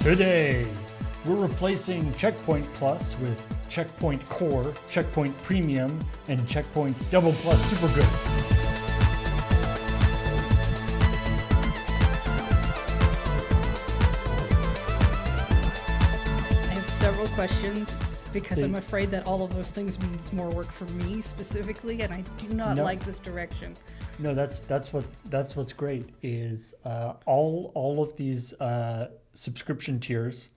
Today, we're replacing ChillPoint Plus with ChillPoint Core, ChillPoint Premium, and ChillPoint Double Plus Super Good. I have several questions because I'm afraid that all of those things means more work for me specifically, and I do not like this direction. No, that's what's great is all of these subscription tiers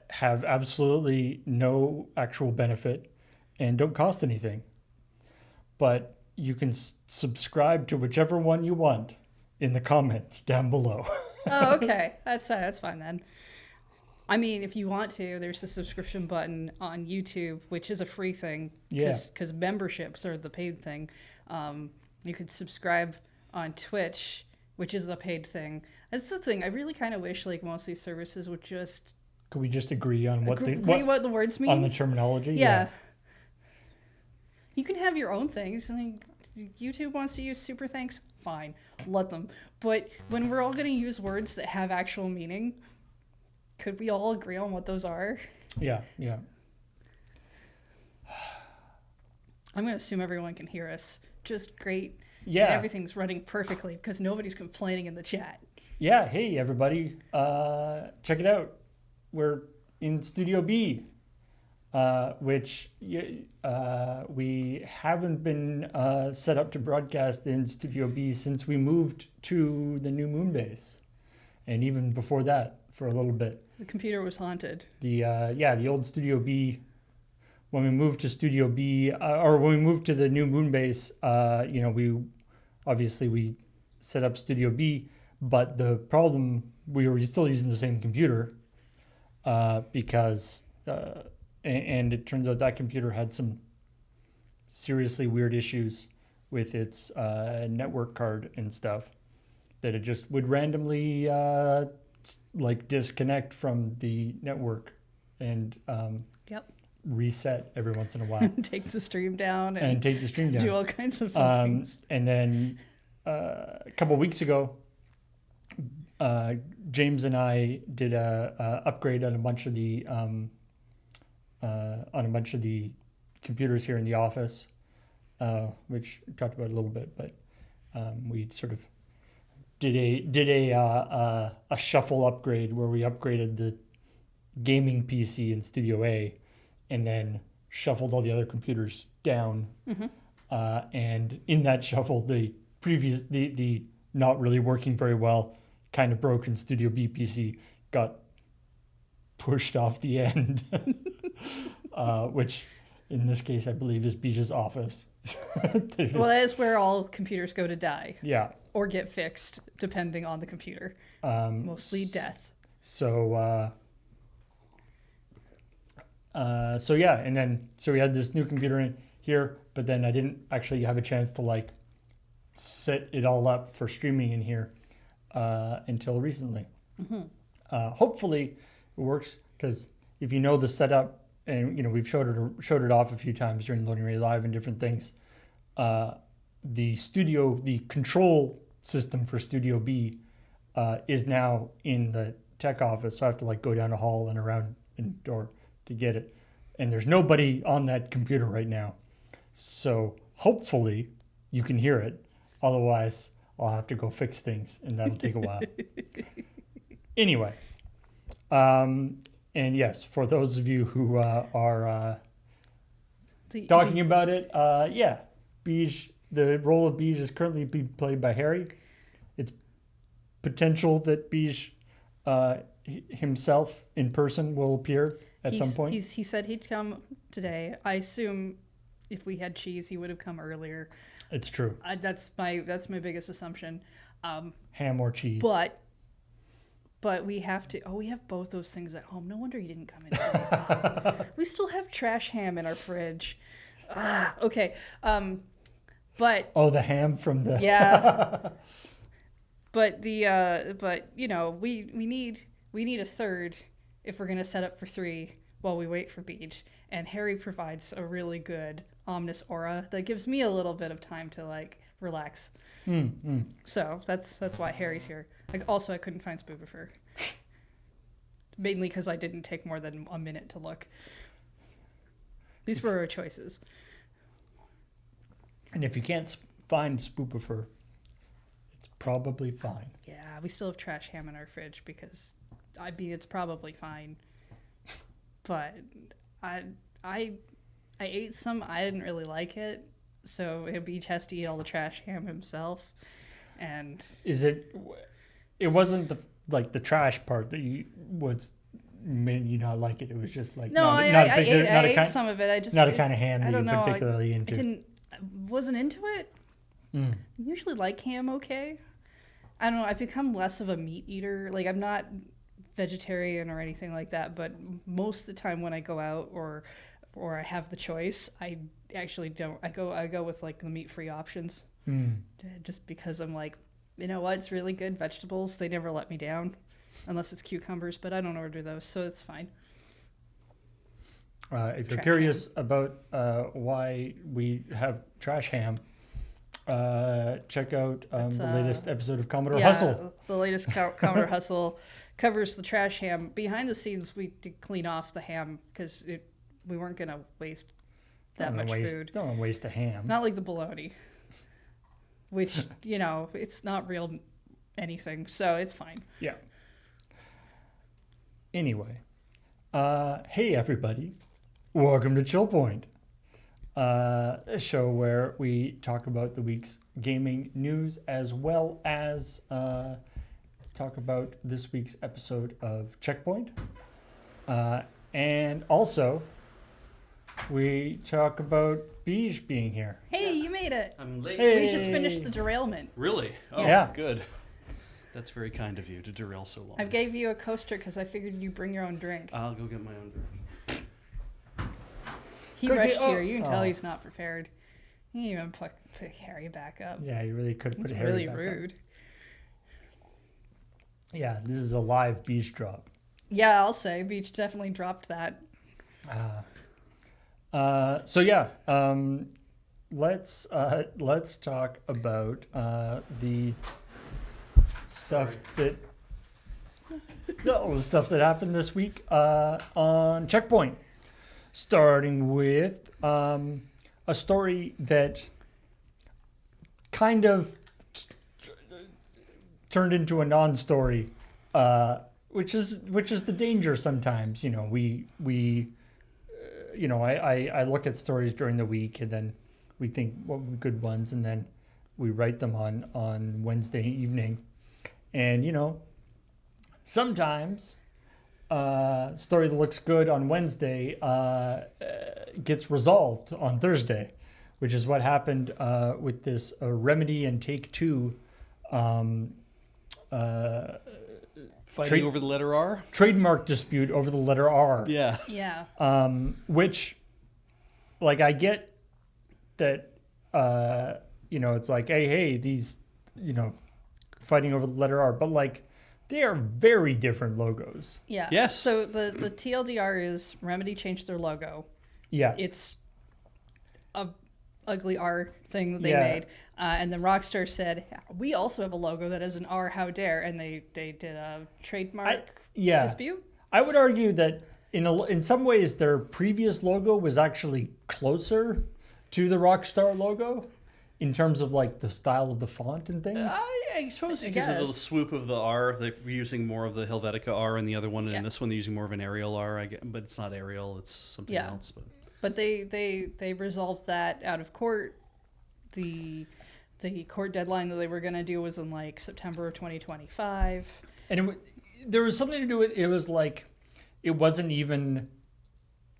have absolutely no actual benefit and don't cost anything. But you can subscribe to whichever one you want in the comments down below. Oh, okay. That's fine then. I mean, if you want to, there's the subscription button on YouTube, which is a free thing because memberships are the paid thing. You could subscribe on Twitch, which is a paid thing. That's the thing. I really kind of wish like most of these services would just... Could we just agree on what the words mean? On the terminology? Yeah. You can have your own things. I mean, YouTube wants to use super thanks. Fine. Let them. But when we're all going to use words that have actual meaning, could we all agree on what those are? Yeah. I'm going to assume everyone can hear us just great. Yeah. And everything's running perfectly because nobody's complaining in the chat. Yeah. Hey, everybody. Check it out. We're in Studio B, which we haven't been set up to broadcast in Studio B since we moved to the new moon base. And even before that, for a little bit. The computer was haunted. The old Studio B. When we moved to Studio B, or when we moved to the new moon base, we set up Studio B, but the problem, we were still using the same computer because it turns out that computer had some seriously weird issues with its network card and stuff, that it just would randomly disconnect from the network and reset every once in a while. Take the stream down. Do all kinds of fun things. And then a couple of weeks ago, James and I did a upgrade on a bunch of the computers here in the office, which we talked about a little bit, but we sort of did a shuffle upgrade where we upgraded the gaming PC in Studio A and then shuffled all the other computers down. And in that shuffle, the not really working very well, kind of broken Studio B PC got pushed off the end, which in this case I believe is Bija's office. Well, that is where all computers go to die. Yeah. Or get fixed, depending on the computer. Mostly death. So we had this new computer in here, but then I didn't actually have a chance to set it all up for streaming in here until recently. Hopefully it works, because if you know the setup, and we've showed it off a few times during Loading Ray Live and different things, the control system for Studio B is now in the tech office, so I have to go down a hall and around and door to get it, and there's nobody on that computer right now, so hopefully you can hear it. Otherwise I'll have to go fix things, and that'll take a while. Anyway, and yes, for those of you who are talking about it, Bij, the role of Bij is currently being played by Harry. It's potential that Bij himself in person will appear at some point. He said he'd come today. I assume if we had cheese, he would have come earlier. It's true. That's my biggest assumption. Ham or cheese. But we have to. Oh, we have both those things at home. No wonder he didn't come in today. We still have trash ham in our fridge. Okay. But the ham from the But we need a third if we're gonna set up for 3 while we wait for Bij. And Harry provides a really good ominous aura that gives me a little bit of time to relax. So that's why Harry's here. I couldn't find Spookifer. mainly because I didn't take more than a minute to look. These were our choices. And if you can't find spoopifer, it's probably fine. Yeah, we still have trash ham in our fridge because, I mean, it's probably fine. But I ate some. I didn't really like it, so Beach has to eat all the trash ham himself. And it wasn't the trash part that made you not like it. It was just like I ate some of it. I just not a kind of ham that you're particularly into. I wasn't into it. I usually like ham okay. I don't know. I've become less of a meat eater. Like, I'm not vegetarian or anything like that, but most of the time when I go out or I have the choice, I actually don't. I go with like the meat-free options. Just because I'm like, you know what? It's really good. Vegetables, they never let me down. Unless it's cucumbers, but I don't order those, so it's fine. If you're curious about why we have trash ham, check out the latest episode of Commodore Hustle. The latest Commodore Hustle covers the trash ham. Behind the scenes, we did clean off the ham because we weren't going to waste that much food. Don't want to waste the ham. Not like the bologna, which, it's not real anything, so it's fine. Yeah. Anyway, hey everybody, welcome to ChillPoint, a show where we talk about the week's gaming news as well as talk about this week's episode of Checkpoint, and also we talk about Beige being here. Hey, you made it. I'm late. Hey. We just finished the derailment. Really? Oh, Yeah. Good. That's very kind of you to derail so long. I gave you a coaster because I figured you'd bring your own drink. I'll go get my own drink. He rushed here. You can tell he's not prepared. He didn't even put Harry back up. Yeah, you really could put It's Harry really back rude. up. Yeah, this is a live Beige drop. Yeah, I'll say Beach definitely dropped that. Let's talk about the stuff that the stuff that happened this week on Checkpoint, starting with a story that kind of turned into a non-story, which is the danger sometimes. I look at stories during the week and then we think what were good ones, and then we write them on Wednesday evening. And, sometimes a story that looks good on Wednesday gets resolved on Thursday, which is what happened with this Remedy and Take-Two Fighting over the letter R? trademark dispute over the letter R. Yeah. Yeah. Which, like, I get that, it's like, hey, these, fighting over the letter R, but like, they are very different logos. Yeah. Yes. So the TLDR is Remedy changed their logo. Yeah. It's a ugly R thing that they Yeah. made. And then Rockstar said, we also have a logo that has an R, how dare. And they did a trademark dispute. I would argue that in some ways their previous logo was actually closer to the Rockstar logo in terms of like the style of the font and things. I suppose because of the swoop of the R, they're using more of the Helvetica R in the other one, and in this one they're using more of an Arial R, but it's not Arial, it's something else. But they resolved that out of court. The court deadline that they were going to do was in like September of 2025. And there was something to do with it was like it wasn't even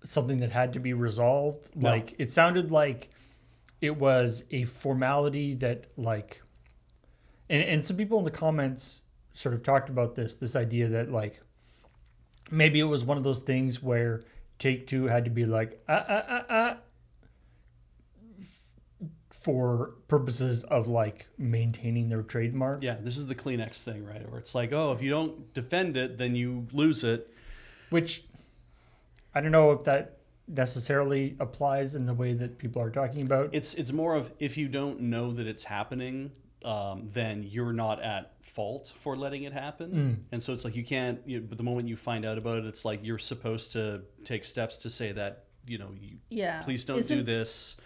something that had to be resolved. No. Like it sounded like it was a formality that like and some people in the comments sort of talked about this idea that like maybe it was one of those things where Take-Two had to be like for purposes of like maintaining their trademark. Yeah, this is the Kleenex thing, right? Where it's like, oh, if you don't defend it, then you lose it. Which I don't know if that necessarily applies in the way that people are talking about. It's more of if you don't know that it's happening, then you're not at fault for letting it happen. And so it's like you can't, but the moment you find out about it, it's like you're supposed to take steps to say that, please don't do this.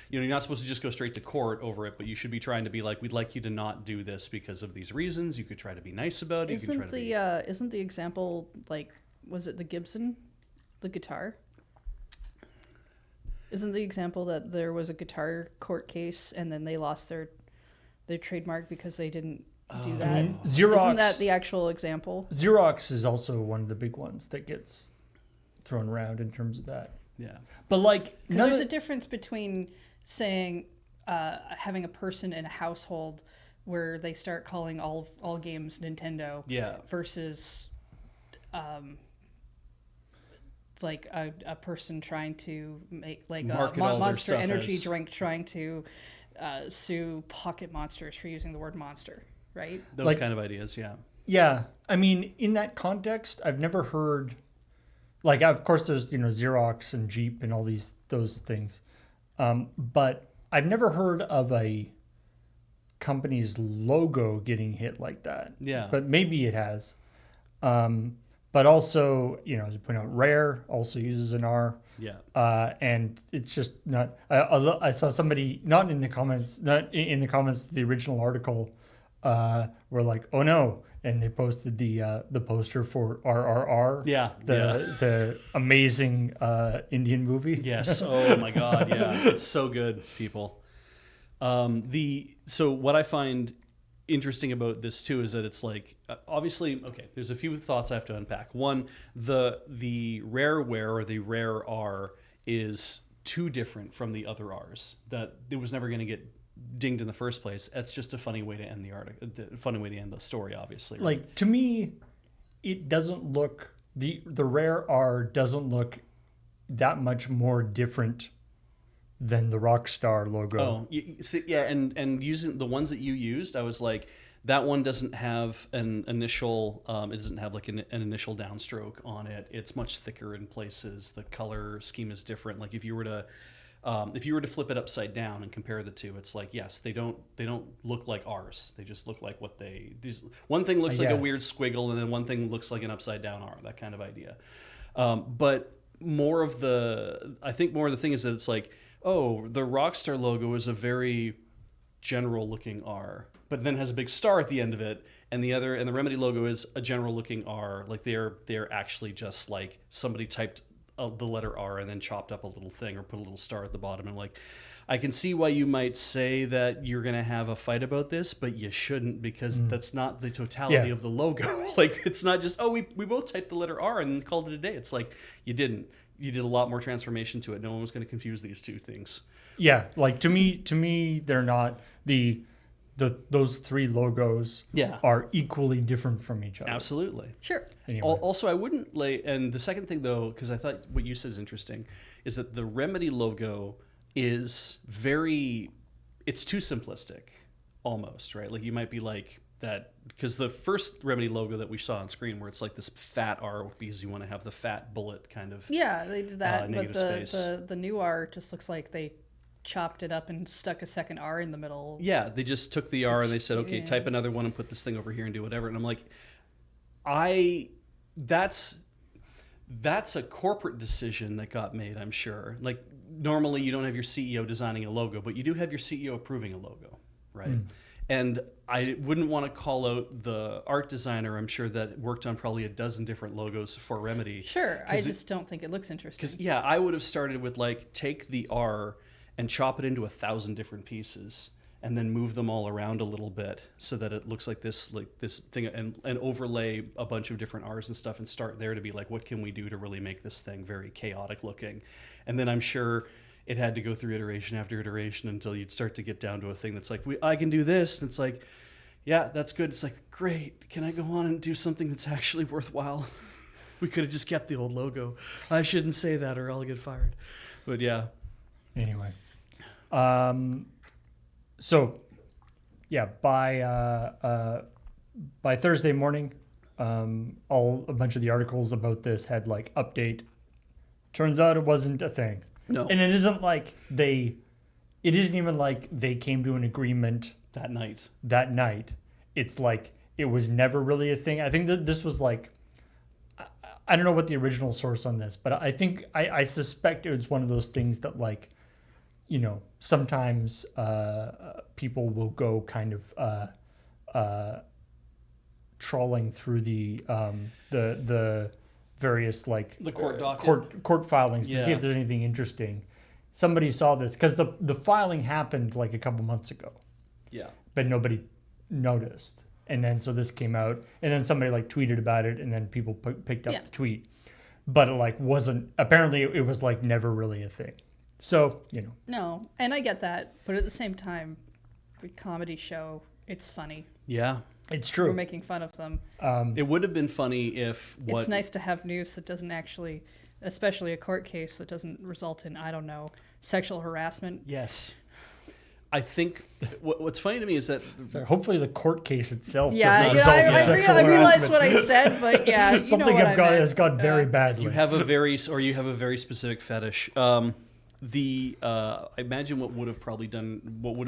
You're not supposed to just go straight to court over it, but you should be trying to be like, we'd like you to not do this because of these reasons. You could try to be nice about it. Isn't the example, like, was it the Gibson, the guitar? Isn't the example that there was a guitar court case and then they lost their trademark because they didn't do that? Xerox, isn't that the actual example? Xerox is also one of the big ones that gets thrown around in terms of that. Yeah. But like, there's a difference between saying having a person in a household where they start calling all games Nintendo versus like a person trying to make like a Monster Energy drink trying to sue Pocket Monsters for using the word monster, right? Those kind of ideas, yeah. Yeah. I mean, in that context, I've never heard, like, of course there's, Xerox and Jeep and all those things. But I've never heard of a company's logo getting hit like that. Yeah. But maybe it has. But also, as you point out, Rare also uses an R. Yeah. And it's just not. I saw somebody not in the comments to the original article, were like, "Oh no!" and they posted the poster for RRR. Yeah. The amazing Indian movie. Yes. Oh my God. Yeah. It's so good, people. So what I find interesting about this too is that it's like, obviously, okay, there's a few thoughts I have to unpack. One, the rareware or the rare R is too different from the other R's that it was never going to get dinged in the first place. That's just a funny way to end the article, funny way to end the story, obviously. Right? Like, to me, it doesn't look, the rare R doesn't look that much more different than the Rockstar logo. And using the ones that you used, I was like, that one doesn't have an initial, it doesn't have like an initial downstroke on it. It's much thicker in places. The color scheme is different. Like if you were to flip it upside down and compare the two, it's like, yes, they don't look like ours. They just look like one thing looks like a weird squiggle, and then one thing looks like an upside down R, that kind of idea. But more of the thing is that it's like, oh, the Rockstar logo is a very general looking R, but then has a big star at the end of it, and the Remedy logo is a general looking R. Like they're actually just like somebody typed the letter R and then chopped up a little thing or put a little star at the bottom. And like, I can see why you might say that you're gonna have a fight about this, but you shouldn't, because that's not the totality of the logo. Like it's not just, oh, we both typed the letter R and called it a day. It's like you didn't. You did a lot more transformation to it. No one was going to confuse these two things. Yeah, like to me, they're not those three logos. Are equally different from each other. Absolutely, sure. Anyway. Also, I wouldn't and the second thing though, because I thought what you said is interesting, is that the Remedy logo is it's too simplistic, almost, right? Like you might be like that. Because the first Remedy logo that we saw on screen, where it's like this fat R because you want to have the fat bullet kind of they did that, but space. the new R just looks like they chopped it up and stuck a second R in the middle. Yeah, they just took the R and they said, okay, type another one and put this thing over here and do whatever. And I'm like, that's a corporate decision that got made, I'm sure. Like normally you don't have your CEO designing a logo, but you do have your CEO approving a logo, right? And I wouldn't want to call out the art designer, I'm sure, that worked on probably a dozen different logos for Remedy. Sure, I just don't think it looks interesting. Because, I would have started with, like, take the R and chop it into 1,000 different pieces and then move them all around a little bit so that it looks like this thing, and overlay a bunch of different R's and stuff and start there to be like, what can we do to really make this thing very chaotic looking? And then I'm sure it had to go through iteration after iteration until you'd start to get down to a thing that's like, I can do this. And it's like, yeah, that's good. It's like, great. Can I go on and do something that's actually worthwhile? We could have just kept the old logo. I shouldn't say that or I'll get fired. But yeah. Anyway. So, yeah, by Thursday morning, a bunch of the articles about this had like update. Turns out it wasn't a thing. No. And it isn't even like they came to an agreement that night. It's like it was never really a thing. I think that this was like, I don't know what the original source on this, but I think I suspect it was one of those things that like, sometimes people will go kind of trawling through the various like The court docket. court filings to see Yeah. if there's anything interesting. Somebody saw this because the filing happened like a couple months ago, Yeah. but nobody noticed. And then so this came out, and then somebody like tweeted about it, and then people picked up Yeah. the tweet. But it like wasn't, apparently it was like never really a thing. So, No, and I get that, but at the same time, the comedy show, it's funny. Yeah. it's We're true. making fun of them. It would have been funny if It's nice to have news that doesn't actually, especially a court case that doesn't result in, I don't know, sexual harassment. Yes. I think what's funny to me is that So hopefully the court case itself Yeah, doesn't you know, result in sexual I realized harassment. what I said, but yeah, you Something know what has gone very badly. you have a very specific fetish. I imagine what would have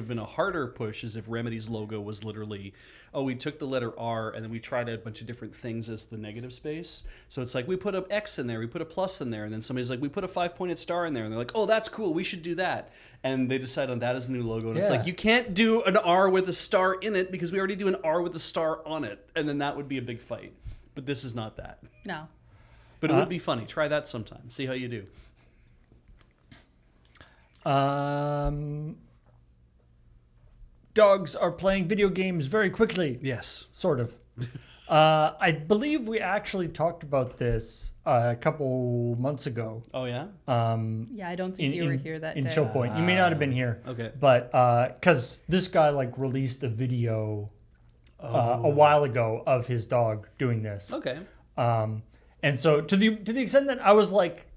been a harder push is if Remedy's logo was literally, we took the letter R and then we tried a bunch of different things as the negative space. So it's like we put an X in there, we put a plus in there, and then somebody's like, we put a 5-pointed star in there, and they're like, oh, that's cool, we should do that. And they decide on that as the new logo, and it's Yeah. like, you can't do an R with a star in it because we already do an R with a star on it, and then that would be a big fight. But this is not that. No. But it would be funny. Try that sometime. See how you do. Dogs are playing video games very quickly. Yes. Sort of. I believe we actually talked about this a couple months ago. Oh, yeah? Yeah, I don't think you were here that in day. ChillPoint. You may not have been here. Okay. But because this guy like released a video a while ago of his dog doing this. Okay. And so to the extent that I was like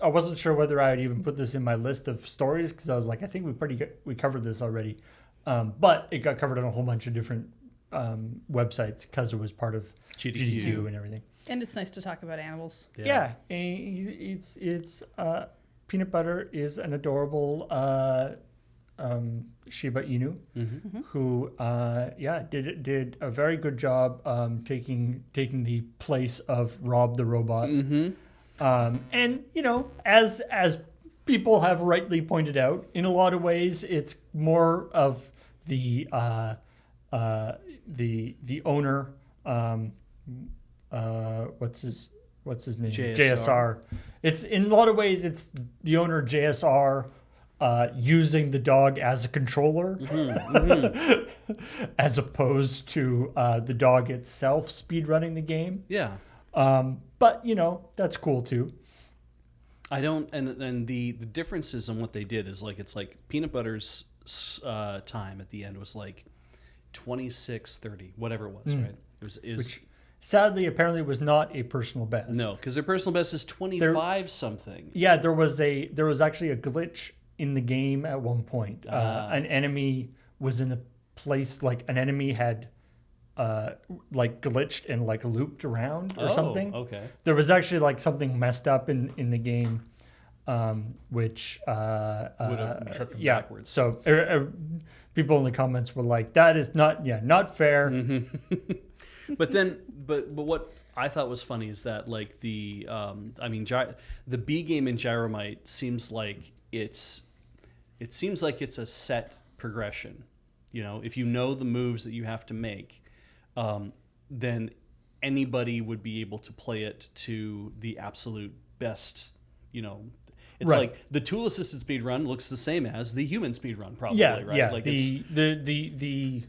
I wasn't sure whether I would even put this in my list of stories because I was like, I think we covered this already. But it got covered on a whole bunch of different websites because it was part of GDQ and everything. And it's nice to talk about animals. Yeah, it's Peanut Butter is an adorable Shiba Inu who did a very good job taking the place of Rob the robot. And as people have rightly pointed out, in a lot of ways it's more of the owner, what's his name? JSR. It's in a lot of ways it's the owner JSR using the dog as a controller, as opposed to the dog itself speedrunning the game. Yeah. But that's cool too. I don't, and the differences in what they did is like, it's like Peanut Butter's time at the end was like 26:30, whatever it was, right? It was Which sadly apparently was not a personal best. no, because their personal best is 25 something. Yeah, there was actually a glitch in the game at one point. An enemy was in a place like an enemy had like glitched and like looped around or something. Okay. There was actually like something messed up in the game, which Would have tripped them backwards. So people in the comments were like, "That is not fair." But what I thought was funny is that like the B game in Gyromite seems like it's a set progression. If you know the moves that you have to make, then anybody would be able to play it to the absolute best. It's Right. like the tool assisted speed run looks the same as the human speed run, probably. Yeah, right? yeah. Like The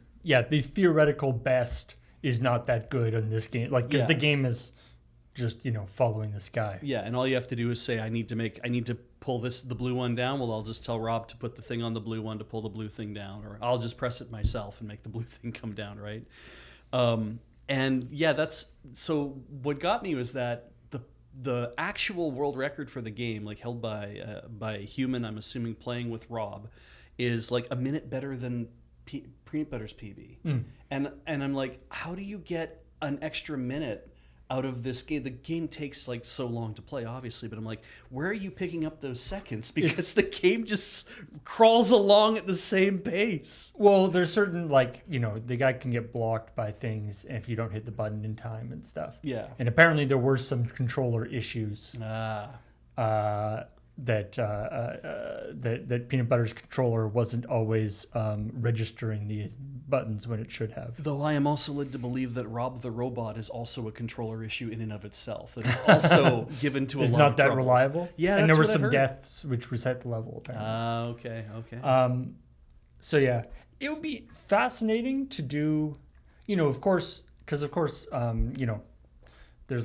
theoretical best is not that good in this game, like because the game is just following this guy. Yeah, and all you have to do is say, I need to pull the blue one down. Well, I'll just tell Rob to put the thing on the blue one to pull the blue thing down, or I'll just press it myself and make the blue thing come down, right? And yeah, so what got me was that the actual world record for the game, like held by a human, I'm assuming playing with Rob, is like a minute better than Peanut Butter's PB. And I'm like, how do you get an extra minute out of this game. The game takes like so long to play, obviously, but I'm like, where are you picking up those seconds? Because the game just crawls along at the same pace. Well, there's certain, like, the guy can get blocked by things if you don't hit the button in time and stuff. Yeah. And apparently there were some controller issues that Peanut Butter's controller wasn't always registering the buttons when it should have. Though I am also led to believe that Rob the Robot is also a controller issue in and of itself. That it's also given to a lot of It's not that troubles. reliable? Yeah, and that's there were what I've some heard. deaths which reset the level, apparently. Okay. So yeah, it would be fascinating to do, of course, because there's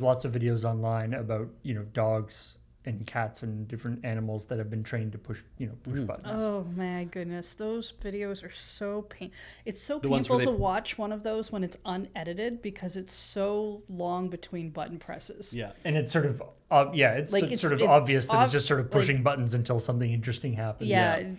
lots of videos online about, dogs and cats and different animals that have been trained to push buttons. Oh my goodness, those videos are so It's so The ones painful where to they- watch one of those when it's unedited because it's so long between button presses. Yeah. And it's sort of, it's Like, sort of it's obvious that it's just sort of like- pushing buttons until something interesting happens. Yeah.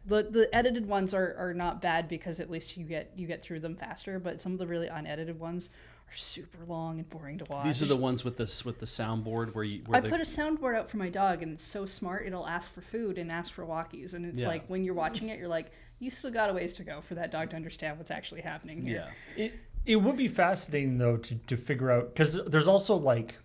The edited ones are not bad because at least you get through them faster, but some of the really unedited ones are super long and boring to watch. These are the ones with the soundboard where I put a soundboard out for my dog, and it's so smart. It'll ask for food and ask for walkies, and it's like when you're watching it, you're like, you still got a ways to go for that dog to understand what's actually happening here. Yeah. It would be fascinating though to figure out, because there's also like,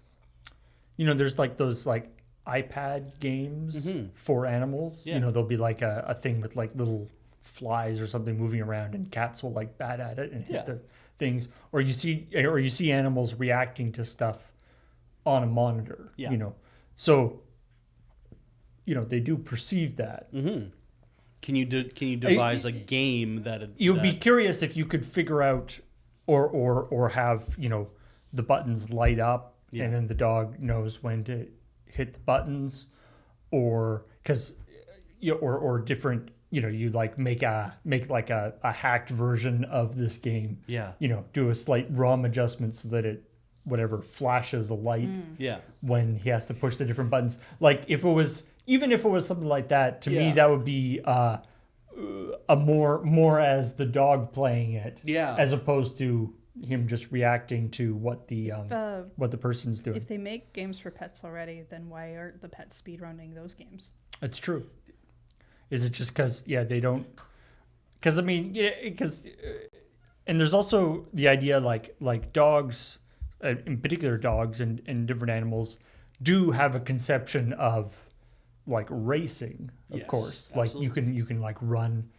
there's like those like iPad games for animals. Yeah. There'll be like a thing with like little flies or something moving around, and cats will like bat at it and hit the things, or you see animals reacting to stuff on a monitor. So they do perceive that. Can you devise a game that You'd be curious if you could figure out or have the buttons light up and then the dog knows when to hit the buttons, or because or different, you like make like a hacked version of this game, do a slight ROM adjustment so that it flashes a light when he has to push the different buttons. Like if it was something like that, to me that would be a more as the dog playing it, as opposed to him just reacting to what the person's doing. If they make games for pets already, then why aren't the pets speedrunning those games? That's true. Is it just because they don't? Because and there's also the idea like dogs, in particular dogs and different animals, do have a conception of like racing, of course. Absolutely. Like you can like run,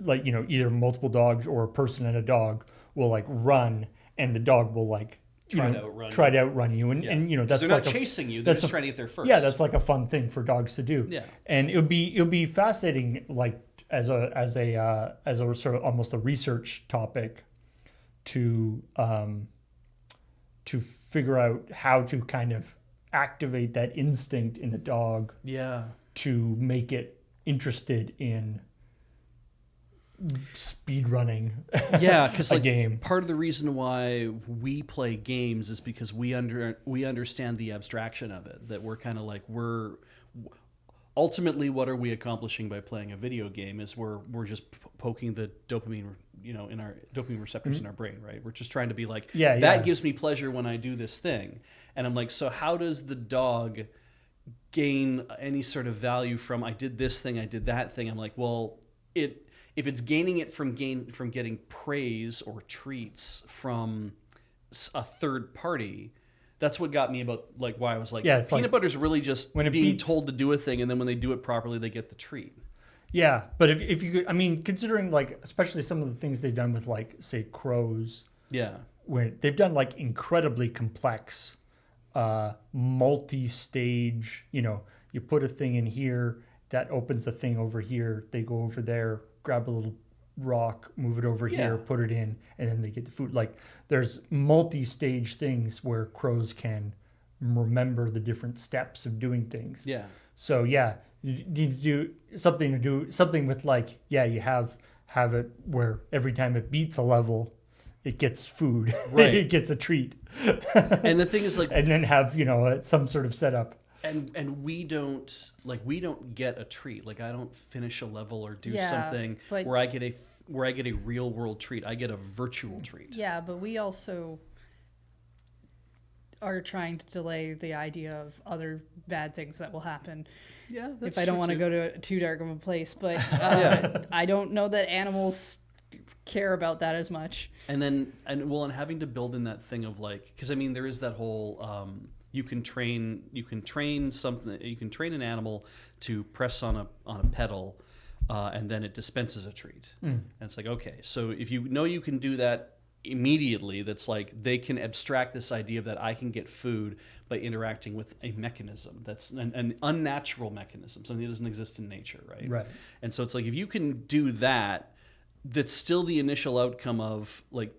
like either multiple dogs or a person and a dog will like run, and the dog will like try to outrun you, and that's they're like not chasing you; they're just trying to get there first. Yeah, that's like a fun thing for dogs to do. Yeah, and it'll be fascinating, like as a sort of almost a research topic, to figure out how to kind of activate that instinct in a dog. Yeah. To make it interested in speed running because a game. Part of the reason why we play games is because we understand the abstraction of it, that we're kind of like, we're ultimately, what are we accomplishing by playing a video game is we're just poking the dopamine in our dopamine receptors in our brain, right? We're just trying to be like, that gives me pleasure when I do this thing. And I'm like, so how does the dog gain any sort of value from I did this thing, I did that thing? I'm like, well, if it's gaining it from getting praise or treats from a third party, that's what got me about like why I was like, peanut butter's really just when being told to do a thing, and then when they do it properly, they get the treat. Yeah, but if you could, considering like especially some of the things they've done with like say crows, where they've done like incredibly complex, multi-stage. You put a thing in here that opens a thing over here. They go over there, grab a little rock, move it over here, put it in, and then they get the food. Like there's multi-stage things where crows can remember the different steps of doing things. Yeah. So you need to do something with like you have it where every time it beats a level, it gets food. Right. It gets a treat. And the thing is like, and then have some sort of setup. And we don't get a treat. Like I don't finish a level or do something where I get a real world treat. I get a virtual treat. Yeah, but we also are trying to delay the idea of other bad things that will happen. Yeah, that's If I don't true, want to too. go to too dark of a place, but Yeah. I don't know that animals care about that as much. And having to build in that thing of like, because I mean, there is that whole you can train an animal to press on a pedal, and then it dispenses a treat. And it's like, okay, so if you know you can do that immediately, that's like they can abstract this idea of that I can get food by interacting with a mechanism that's an unnatural mechanism, something that doesn't exist in nature, right? Right. And so it's like if you can do that, that's still the initial outcome of like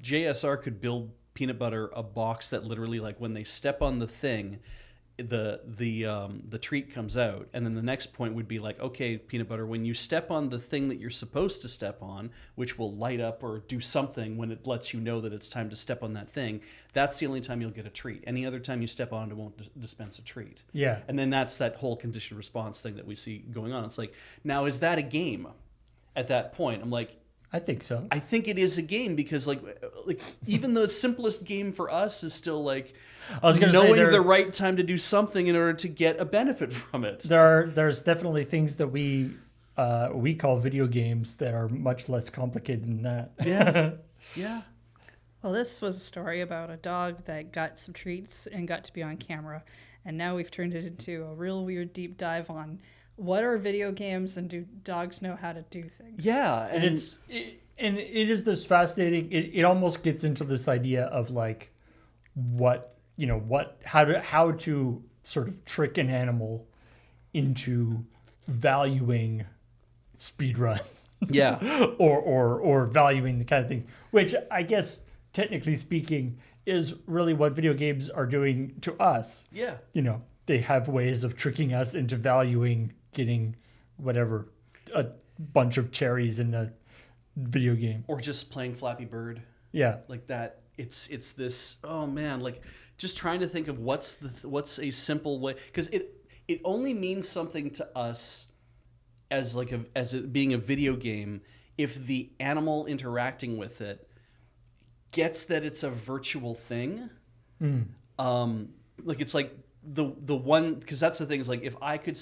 JSR could build peanut butter a box that literally, like, when they step on the thing, the treat comes out, and then the next point would be like, okay, peanut butter, when you step on the thing that you're supposed to step on, which will light up or do something when it lets you know that it's time to step on that thing, that's the only time you'll get a treat. Any other time you step on it won't dispense a treat. Yeah. And then that's that whole conditioned response thing that we see going on. It's like, now is that a game at that point? I'm like, I think so. I think it is a game, because like even the simplest game for us is still like I was gonna say knowing the right time to do something in order to get a benefit from it. there's definitely things that we call video games that are much less complicated than that. Yeah. Yeah. Well, this was a story about a dog that got some treats and got to be on camera, and now we've turned it into a real weird deep dive on what are video games and do dogs know how to do things. Yeah, And it is this fascinating. It almost gets into this idea of like how to sort of trick an animal into valuing speedrun. yeah. or valuing the kind of thing, which I guess technically speaking is really what video games are doing to us. Yeah. They have ways of tricking us into valuing getting whatever, a bunch of cherries in a video game. Or just playing Flappy Bird. Yeah. Like that. It's this, oh man, like just trying to think of what's a simple way, because it only means something to us as it being a video game if the animal interacting with it gets that it's a virtual thing. Like it's like the one, because that's the thing, is like if I could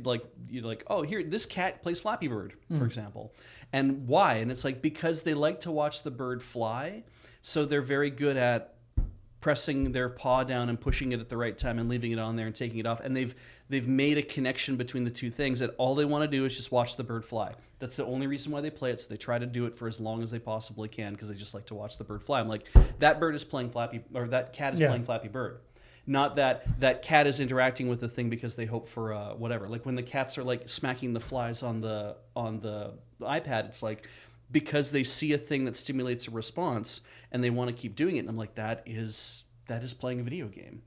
like, oh, here, this cat plays Flappy Bird, for example, and why? And it's like because they like to watch the bird fly, so they're very good at pressing their paw down and pushing it at the right time and leaving it on there and taking it off, and they've made a connection between the two things, that all they want to do is just watch the bird fly. That's the only reason why they play it, so they try to do it for as long as they possibly can, because they just like to watch the bird fly. I'm like, that bird is playing Flappy, or that cat is playing Flappy Bird. Not that cat is interacting with the thing because they hope for whatever. Like when the cats are like smacking the flies on the iPad, it's like because they see a thing that stimulates a response and they want to keep doing it. And I'm like, that is playing a video game.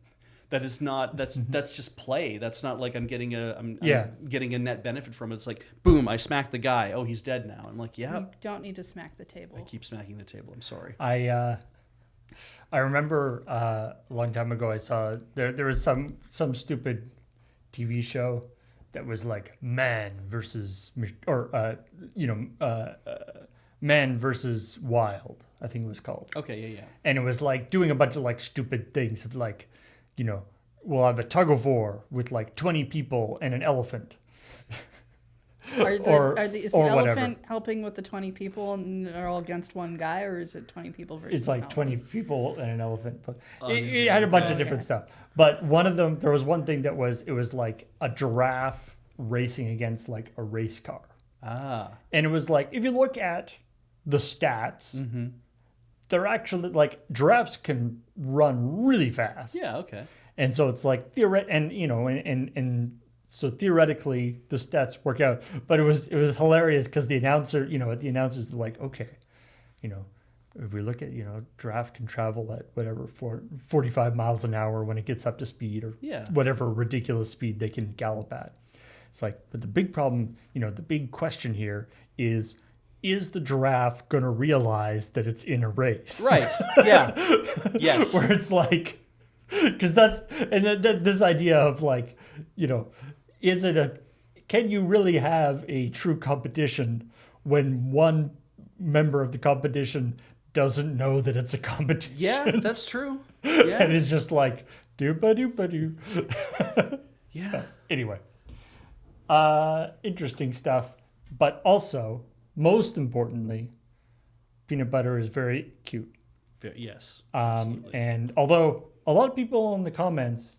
That is not, that's just play. That's not like I'm getting I'm getting a net benefit from it. It's like, boom, I smacked the guy. Oh, he's dead now. I'm like, yeah. You don't need to smack the table. I keep smacking the table. I'm sorry. I remember a long time ago I saw there was some stupid TV show that was like man versus wild, I think it was called. Okay, yeah. And it was like doing a bunch of like stupid things of like, we'll have a tug of war with like 20 people and an elephant. Is the or elephant whatever. helping with the 20 people and they're all against one guy, or is it 20 people versus It's like an 20 elephant? people and an elephant. But it had a bunch of different stuff. But one of them, there was one thing that was, it was like a giraffe racing against like a race car. Ah. And it was like, if you look at the stats, they're actually like, giraffes can run really fast. Yeah, okay. And so it's like so theoretically the stats work out, but it was hilarious because the announcers are like, okay, if we look at, giraffe can travel at whatever 45 miles an hour when it gets up to speed, or whatever ridiculous speed they can gallop at. It's like, but the big problem, the big question here is the giraffe going to realize that it's in a race? Right. Yeah. Yes. Where it's like, because that's, and this idea of like, can you really have a true competition when one member of the competition doesn't know that it's a competition? Yeah, that's true. Yeah. And it's just like doo-ba-doo-ba-doo. Yeah. Anyway, interesting stuff. But also, most importantly, peanut butter is very cute. Yes. Absolutely. And although a lot of people in the comments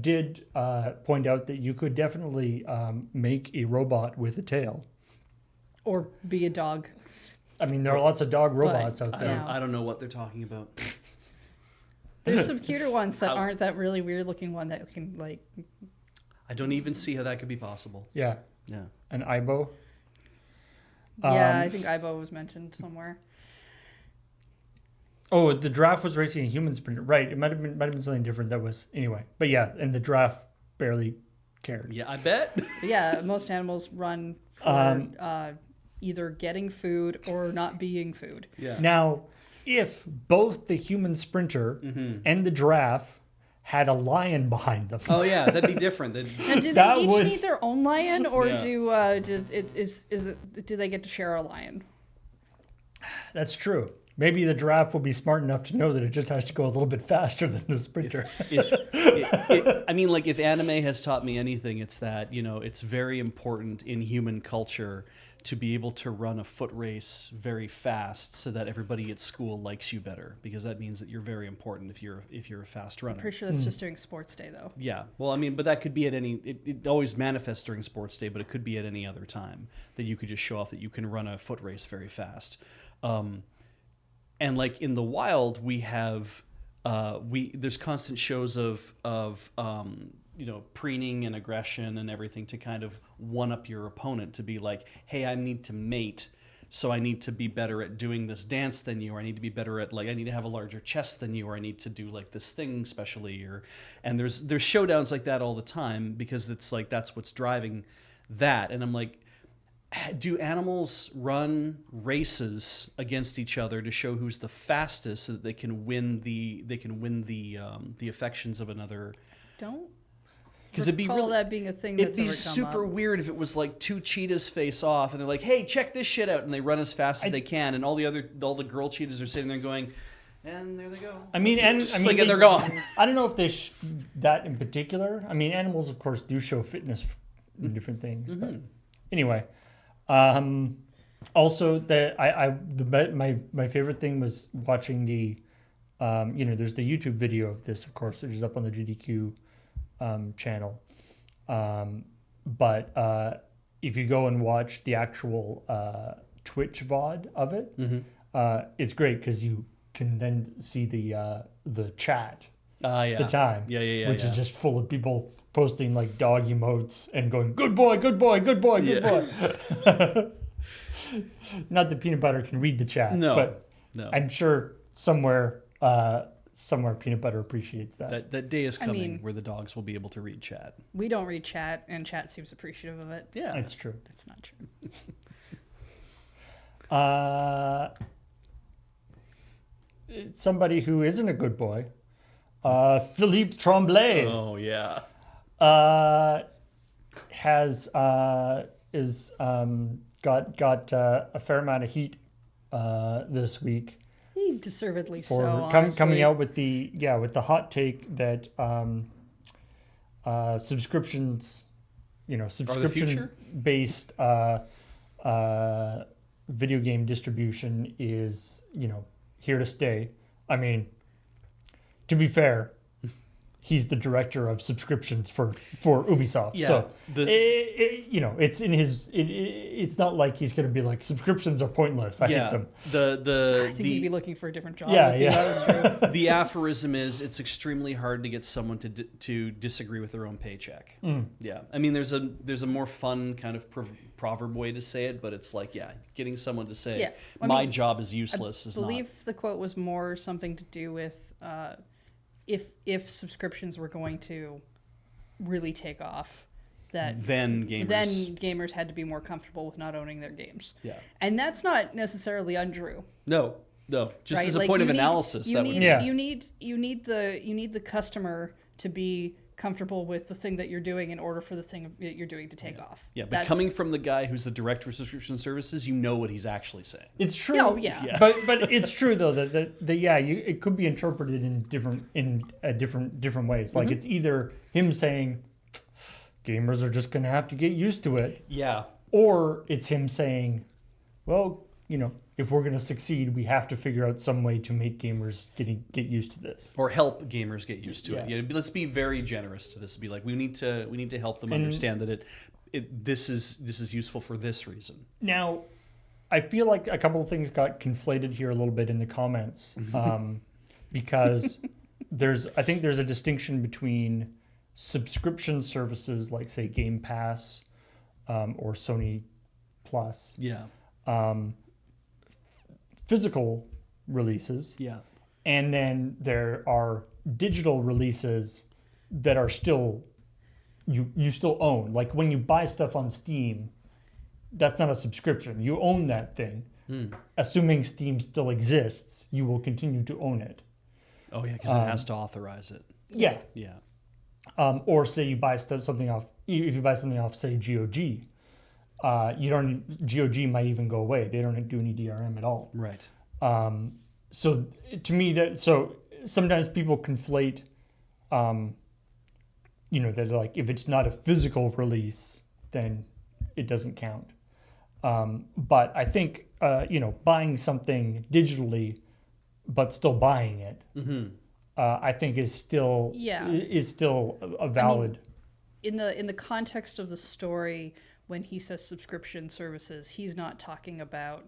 did point out that you could definitely make a robot with a tail. Or be a dog. I mean, there are lots of dog robots out there. I don't know what they're talking about. There's some cuter ones that aren't that really weird looking one that can like. I don't even see how that could be possible. Yeah. Yeah. An Aibo. Yeah, I think Ibo was mentioned somewhere. Oh, the giraffe was racing a human sprinter. Right. It might have been something different that was anyway. But yeah, and the giraffe barely cared. Yeah, I bet. But yeah, most animals run for either getting food or not being food. Yeah. Now, if both the human sprinter and the giraffe had a lion behind them. Oh yeah, that'd be different. Now, do That they each would- need their own lion, or Yeah. do they get to share a lion? That's true. Maybe the giraffe will be smart enough to know that it just has to go a little bit faster than the sprinter. I mean, like if anime has taught me anything, it's that, it's very important in human culture to be able to run a foot race very fast so that everybody at school likes you better, because that means that you're very important if you're a fast runner. Pretty sure that's just during sports day, though. Yeah. Well, I mean, but that could be at it always manifests during sports day, but it could be at any other time that you could just show off that you can run a foot race very fast. And like in the wild, we have, there's constant shows of preening and aggression and everything to kind of one up your opponent, to be like, hey, I need to mate, so I need to be better at doing this dance than you, or I need to be better at, like, I need to have a larger chest than you, or I need to do like this thing specially, and there's showdowns like that all the time, because it's like that's what's driving that. And I'm like, do animals run races against each other to show who's the fastest so that they can win the affections of another? Don't Because it'd be recall really, that being a thing it'd that's be ever come super up. weird if it was like two cheetahs face off and they're like, hey, check this shit out, and they run as fast as they can, and all the girl cheetahs are sitting there going, and there they go. I mean, and they're gone. I don't know if they that in particular. I mean, animals, of course, do show fitness in different things. But anyway, also my favorite thing was watching the, there's the YouTube video of this, of course, which is up on the GDQ channel. But if you go and watch the actual Twitch VOD of it, it's great because you can then see the chat, the time, which is just full of people posting like dog emotes and going, good boy, good boy, good boy, good boy. Not that peanut butter can read the chat, but I'm sure somewhere peanut butter appreciates that. That day is coming where the dogs will be able to read chat. We don't read chat, and chat seems appreciative of it. Yeah, it's true. That's not true. Somebody who isn't a good boy, Philippe Tremblay. Oh yeah. Has got a fair amount of heat this week. Deservedly for so. Coming out with the hot take that subscriptions, subscription based video game distribution is here to stay. I mean, to be fair, he's the director of subscriptions for Ubisoft. Yeah, so it's in his. It's not like he's going to be like, subscriptions are pointless. I hate them. I think he'd be looking for a different job. Yeah, if that was true. The aphorism is, it's extremely hard to get someone to disagree with their own paycheck. Yeah, I mean, there's a more fun kind of proverb way to say it, but it's like, getting someone to say my job is useless is not. I believe the quote was more something to do with if subscriptions were going to really take off, that then gamers had to be more comfortable with not owning their games. Yeah, and that's not necessarily untrue. No, just right? as a point of analysis. You need the customer to be comfortable with the thing that you're doing in order for the thing that you're doing to take off. Yeah, but coming from the guy who's the director of subscription services, you know what he's actually saying. It's true. Oh, yeah. But it's true though that it could be interpreted in different ways. Like it's either him saying gamers are just going to have to get used to it. Yeah. Or it's him saying, well, if we're going to succeed, we have to figure out some way to make gamers get used to this, or help gamers get used to it. Yeah, let's be very generous to this. Be like, we need to help them understand that this is useful for this reason. Now, I feel like a couple of things got conflated here a little bit in the comments, because I think there's a distinction between subscription services like, say, Game Pass or Sony Plus. Yeah. Physical releases. Yeah. And then there are digital releases that are still you still own. Like when you buy stuff on Steam, that's not a subscription. You own that thing. Assuming Steam still exists, you will continue to own it. Oh yeah, because it has to authorize it. Yeah. Yeah. Or say you buy something off. If you buy something off, say GOG, GOG might even go away. They don't do any DRM at all. Right. So to me, so sometimes people conflate, that like if it's not a physical release, then it doesn't count. But I think buying something digitally, but still buying it, I think is still a valid. In the context of the story, when he says subscription services, he's not talking about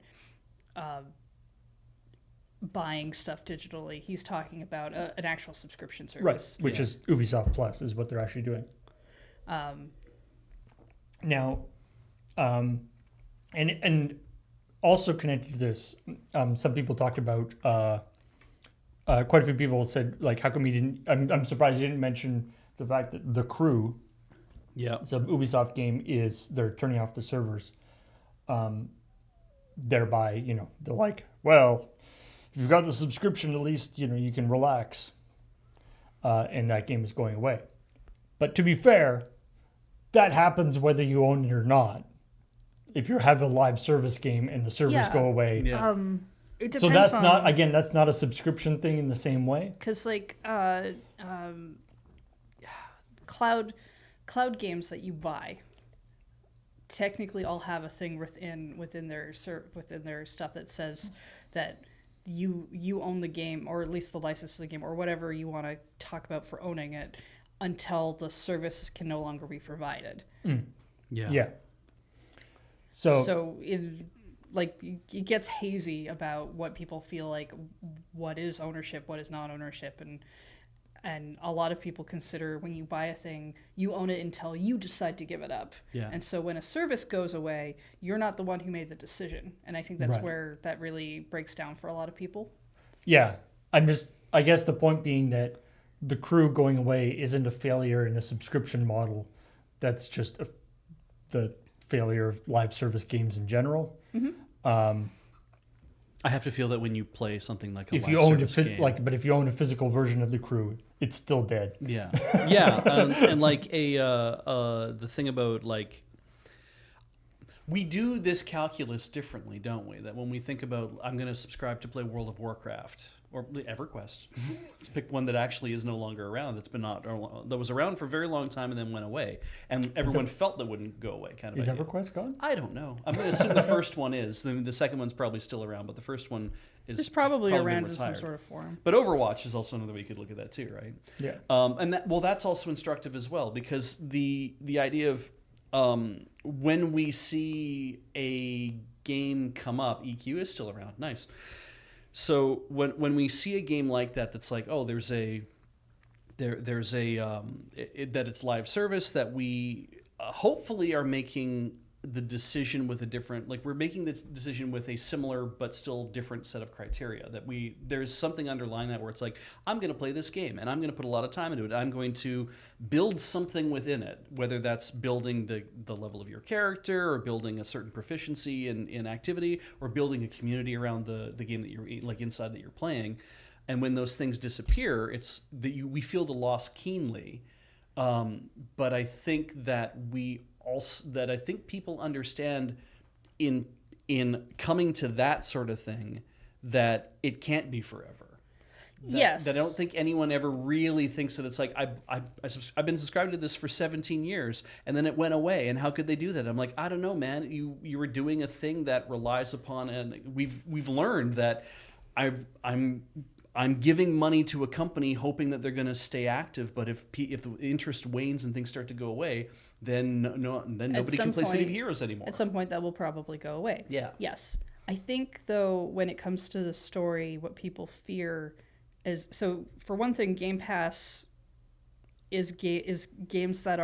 buying stuff digitally. He's talking about an actual subscription service. Right, which is Ubisoft Plus is what they're actually doing. Now, and also connected to this, some people talked about, quite a few people said, like, how come he didn't, I'm surprised he didn't mention the fact that The Crew, it's a Ubisoft game, they're turning off the servers. Thereby, they're like, well, if you've got the subscription, at least, you can relax. And that game is going away. But to be fair, that happens whether you own it or not. If you have a live service game and the servers go away. Yeah. It depends so that's not a subscription thing in the same way? Because cloud games that you buy technically all have a thing within their stuff that says that you own the game, or at least the license to the game, or whatever you want to talk about for owning it, until the service can no longer be provided. Yeah. So it gets hazy about what people feel like, what is ownership, what is not ownership, and a lot of people consider when you buy a thing, you own it until you decide to give it up. Yeah. And so when a service goes away, you're not the one who made the decision. And I think that's where that really breaks down for a lot of people. Yeah. I guess the point being that The Crew going away isn't a failure in a subscription model. That's just the failure of live service games in general. I have to feel that when you play something like a if live you own service game, but if you own a physical version of The Crew, it's still dead. Yeah, yeah, and like the thing about like we do this calculus differently, don't we? That when we think about I'm going to subscribe to play World of Warcraft or EverQuest, let's pick one that actually is no longer around. That was around for a very long time and then went away, and everyone felt that wouldn't go away. Kind of. Is idea. EverQuest gone? I don't know. I'm going to assume the first one is. The second one's probably still around, but the first one is it's probably around been in some retired. sort of form. But Overwatch is also another way you could look at that too, right? Yeah. And that's also instructive as well, because the idea of when we see a game come up, EQ is still around. Nice. So when we see a game like that's like, oh, there's a that it's live service, that we hopefully are making the decision with a different, like we're making this decision with a similar but still different set of criteria, that there's something underlying that where it's like, I'm going to play this game and I'm going to put a lot of time into it. I'm going to build something within it, whether that's building the level of your character or building a certain proficiency in activity or building a community around the game that you're like inside that you're playing. And when those things disappear, it's that we feel the loss keenly. But I think that I think people understand in coming to that sort of thing that it can't be forever. Yes. That I don't think anyone ever really thinks that it's like I've been subscribed to this for 17 years and then it went away, and how could they do that? I'm like, I don't know, man. You were doing a thing that relies upon, and we've learned that I'm giving money to a company hoping that they're going to stay active, but if the interest wanes and things start to go away, then nobody can play City of Heroes anymore. At some point, that will probably go away. Yeah. Yes. I think, though, when it comes to the story, what people fear is, so for one thing, Game Pass is games that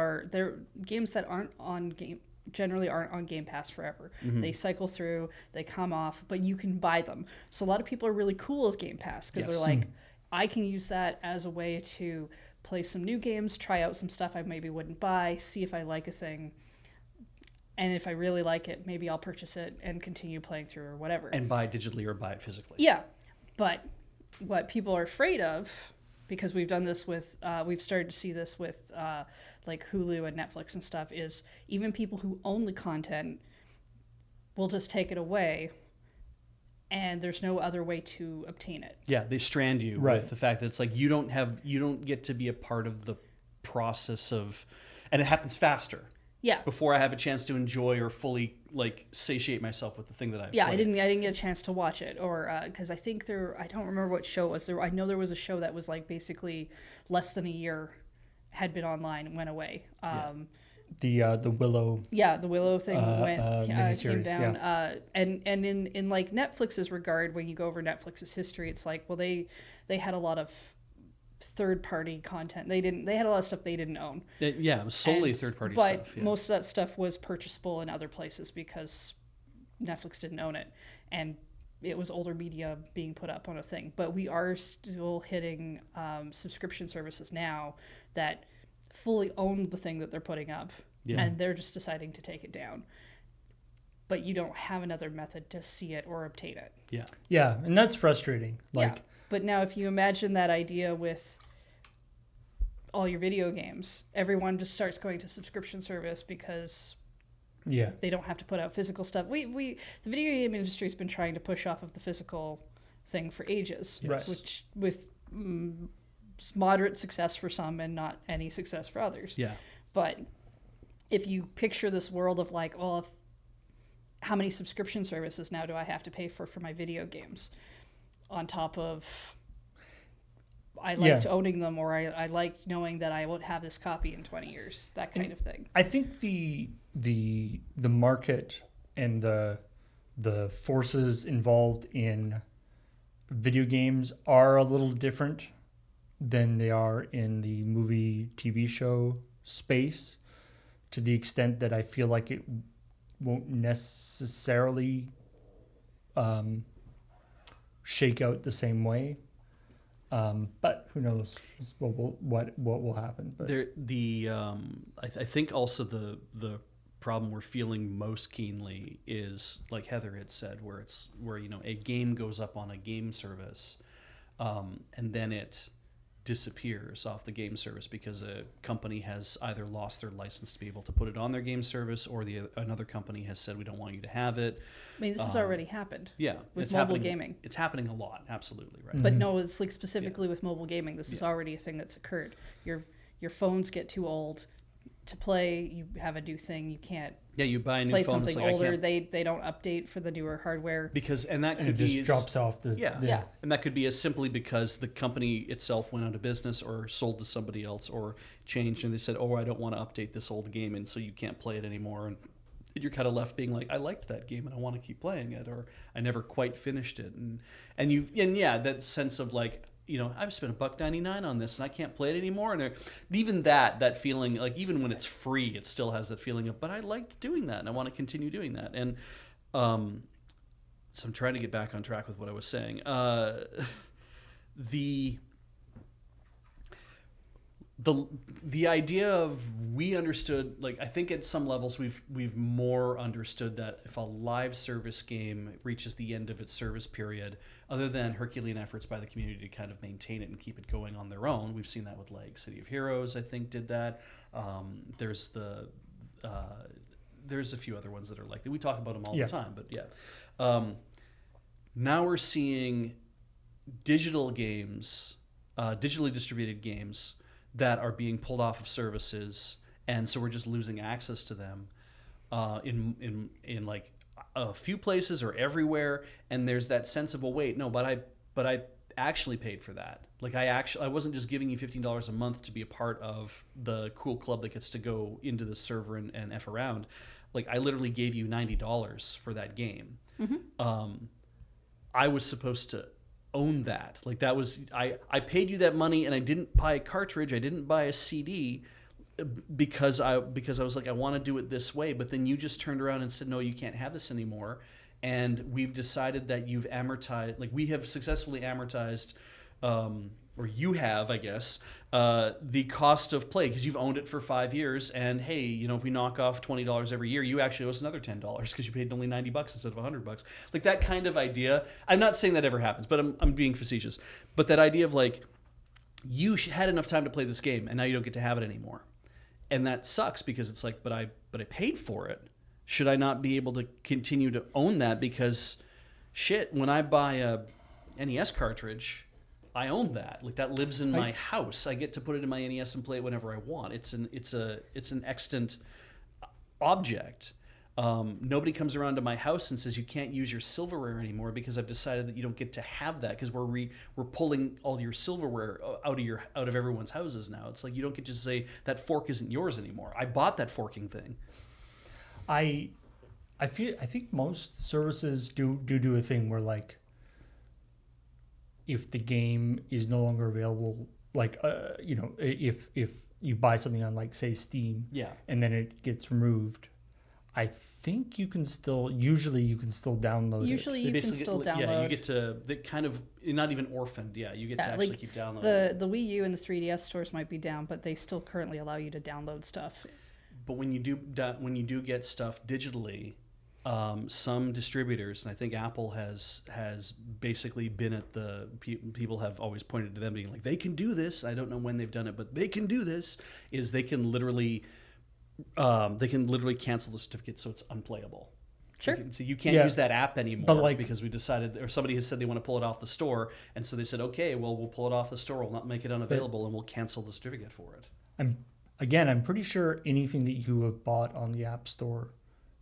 generally aren't on Game Pass forever. Mm-hmm. They cycle through, they come off, but you can buy them. So a lot of people are really cool with Game Pass because they're like, I can use that as a way to play some new games, try out some stuff I maybe wouldn't buy, see if I like a thing. And if I really like it, maybe I'll purchase it and continue playing through or whatever. And buy it digitally or buy it physically. Yeah. But what people are afraid of, because we've done this with, we've started to see this with like Hulu and Netflix and stuff, is even people who own the content will just take it away, and there's no other way to obtain it. Yeah, they strand you with the fact that it's like you don't get to be a part of the process of, and it happens faster. Yeah. Before I have a chance to enjoy or fully like satiate myself with the thing that I've played. I didn't get a chance to watch it, or because I think I don't remember what show it was. I know there was a show that was like basically less than a year had been online and went away. The Willow. Yeah, the Willow thing came miniseries, down. And in like Netflix's regard, when you go over Netflix's history, it's like, well, they had a lot of third-party content. They had a lot of stuff they didn't own. It was solely third-party stuff. But most of that stuff was purchasable in other places because Netflix didn't own it, and it was older media being put up on a thing. But we are still hitting subscription services now that fully own the thing that they're putting up, and they're just deciding to take it down. But you don't have another method to see it or obtain it. Yeah, and that's frustrating. But now if you imagine that idea with all your video games, everyone just starts going to subscription service because they don't have to put out physical stuff. The video game industry has been trying to push off of the physical thing for ages, which with moderate success for some and not any success for others. Yeah. But if you picture this world of like, how many subscription services now do I have to pay for my video games? On top of, I liked owning them, or I liked knowing that I won't have this copy in 20 years, that kind of thing. I think the market and the forces involved in video games are a little different than they are in the movie TV show space, to the extent that I feel like it won't necessarily shake out the same way, but who knows what will happen. But I think also the problem we're feeling most keenly is, like Heather had said, where a game goes up on a game service, and then it disappears off the game service because a company has either lost their license to be able to put it on their game service, or another company has said, we don't want you to have it. I mean, this has already happened. Yeah, with mobile gaming. It's happening a lot, absolutely, right? Mm-hmm. But no, it's like specifically with mobile gaming. This is already a thing that's occurred. Your phones get too old to play. You have a new thing. You can't. Yeah, you buy a new play phone. Something older. They don't update for the newer hardware and that could it be just drops off the and that could be as simply because the company itself went out of business or sold to somebody else or changed, and they said, I don't want to update this old game, and so you can't play it anymore, and you're kind of left being like, I liked that game and I want to keep playing it, or I never quite finished it, and that sense of like, I've spent $1.99 on this and I can't play it anymore. And even that feeling, like even when it's free, it still has that feeling of, but I liked doing that and I want to continue doing that. And so I'm trying to get back on track with what I was saying. the idea of we understood, like I think at some levels we've more understood that if a live service game reaches the end of its service period, other than Herculean efforts by the community to kind of maintain it and keep it going on their own, we've seen that with like City of Heroes, I think did that. There's a few other ones that are like that. We talk about them all the time, but yeah. Now we're seeing digital games, digitally distributed games that are being pulled off of services, and so we're just losing access to them in like a few places or everywhere. And there's that sense of, well, wait, no, but I actually paid for that. Like I wasn't just giving you $15 a month to be a part of the cool club that gets to go into the server and F around. Like I literally gave you $90 for that game. Mm-hmm. I was supposed to own that. Like that was, I paid you that money, and I didn't buy a cartridge, I didn't buy a CD because I was like, I want to do it this way. But then you just turned around and said, no, you can't have this anymore. And we've decided that you've amortized, like we have successfully amortized, or you have, I guess, the cost of play, because you've owned it for 5 years. And hey, you know, if we knock off $20 every year, you actually owe us another $10 because you paid only $90 instead of $100. Like that kind of idea. I'm not saying that ever happens, but I'm being facetious. But that idea of like, you had enough time to play this game, and now you don't get to have it anymore, and that sucks because it's like, but I paid for it. Should I not be able to continue to own that? Because shit, when I buy a NES cartridge, I own that. Like that lives in my house. I get to put it in my NES and play it whenever I want. It's an extant object. Nobody comes around to my house and says you can't use your silverware anymore because I've decided that you don't get to have that because we're pulling all your silverware out of everyone's houses now. It's like you don't get to say that fork isn't yours anymore. I bought that forking thing. I think most services do a thing where like, if the game is no longer available, like if you buy something on like say Steam, and then it gets removed, I think you can still download it. Usually you can still download. Yeah, you get to the kind of not even orphaned. Yeah, you get to actually keep downloading. The Wii U and the 3DS stores might be down, but they still currently allow you to download stuff. But when you do get stuff digitally, some distributors, and I think Apple has basically been at the people have always pointed to them being like, they can do this. I don't know when they've done it, but they can do this. Is they can literally cancel the certificate so it's unplayable. Sure. So you can't use that app anymore because we decided, or somebody has said they want to pull it off the store, and so they said, okay, well we'll pull it off the store. We'll not make it unavailable, and we'll cancel the certificate for it. I'm pretty sure anything that you have bought on the App Store,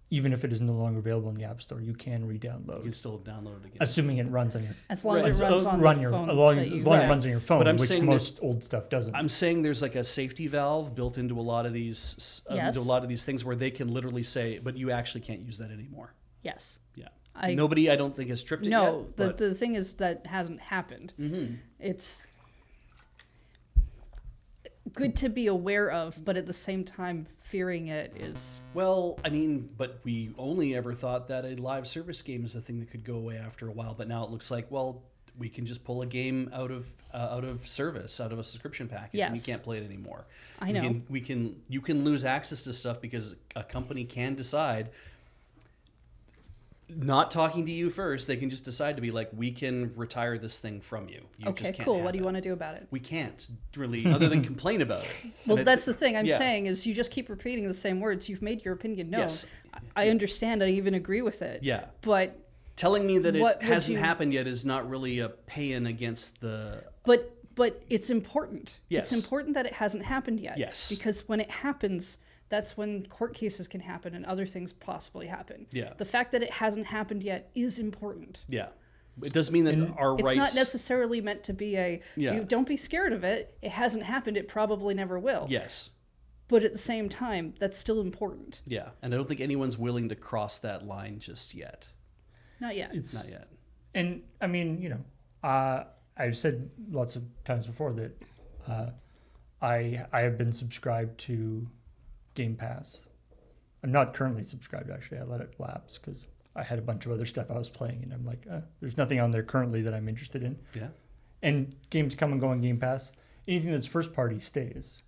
even if it is no longer available in the App Store, you can re-download. You can still download it again, assuming it runs on your. As long as it runs on the phone. As long as it runs on your phone, but which most old stuff doesn't. I'm saying there's like a safety valve built into a lot of these, into a lot of these things where they can literally say, but you actually can't use that anymore. Yes. Yeah. Nobody, I don't think, has tripped it yet. No, the thing is that hasn't happened. Mm-hmm. It's good to be aware of, but at the same time, fearing it is... Well, I mean, but we only ever thought that a live service game is a thing that could go away after a while, but now it looks like, well, we can just pull a game out of service, out of a subscription package, and you can't play it anymore. I know. You can lose access to stuff because a company can decide, not talking to you first, they can just decide to be like, we can retire this thing from you. You okay, just can't cool. What do you want to do about it? We can't really, other than complain about it. Well, that's the thing I'm saying is you just keep repeating the same words. You've made your opinion known. Yes. I understand. I even agree with it. Yeah. But telling me that it hasn't happened yet is not really a paean against the... But it's important. Yes. It's important that it hasn't happened yet. Yes. Because when it happens... That's when court cases can happen and other things possibly happen. Yeah. The fact that it hasn't happened yet is important. Yeah. It doesn't mean that our rights... It's not necessarily meant to be you don't be scared of it. It hasn't happened. It probably never will. Yes. But at the same time, that's still important. Yeah. And I don't think anyone's willing to cross that line just yet. Not yet. Not yet. And I mean, I've said lots of times before that I have been subscribed to Game Pass. I'm not currently subscribed, actually. I let it lapse because I had a bunch of other stuff I was playing, and I'm like, there's nothing on there currently that I'm interested in. Yeah. And games come and go on Game Pass. Anything that's first party stays.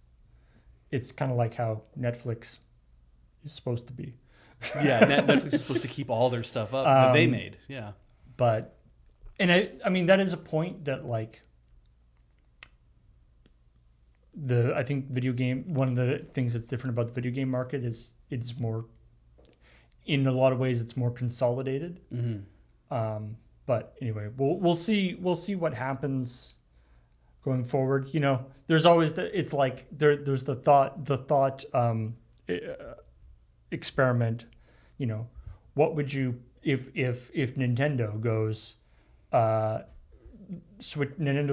it's kind of like how Netflix is supposed to be. Yeah, Netflix is supposed to keep all their stuff up that they made. Yeah. But, and I mean, that is a point that like, I think one of the things that's different about the video game market is it's more, in a lot of ways, it's more consolidated. Mm-hmm. But anyway, we'll see what happens going forward. You know, there's always it's like there's the thought experiment. You know, what would you if Nintendo goes Nintendo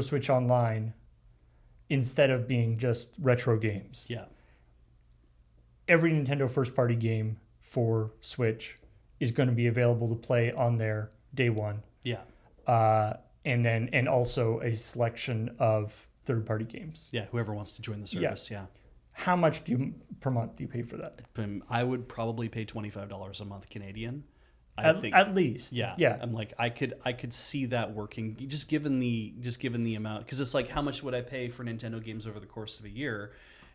Switch Online instead of being just retro games? Yeah. Every Nintendo first party game for Switch is going to be available to play on there day one. Yeah. And also a selection of third party games. Yeah. Whoever wants to join the service. Yeah. How much per month do you pay for that? I would probably pay $25 a month Canadian. I think at least. Yeah. Yeah. I'm like, I could see that working just given the amount, because it's like, how much would I pay for Nintendo games over the course of a year?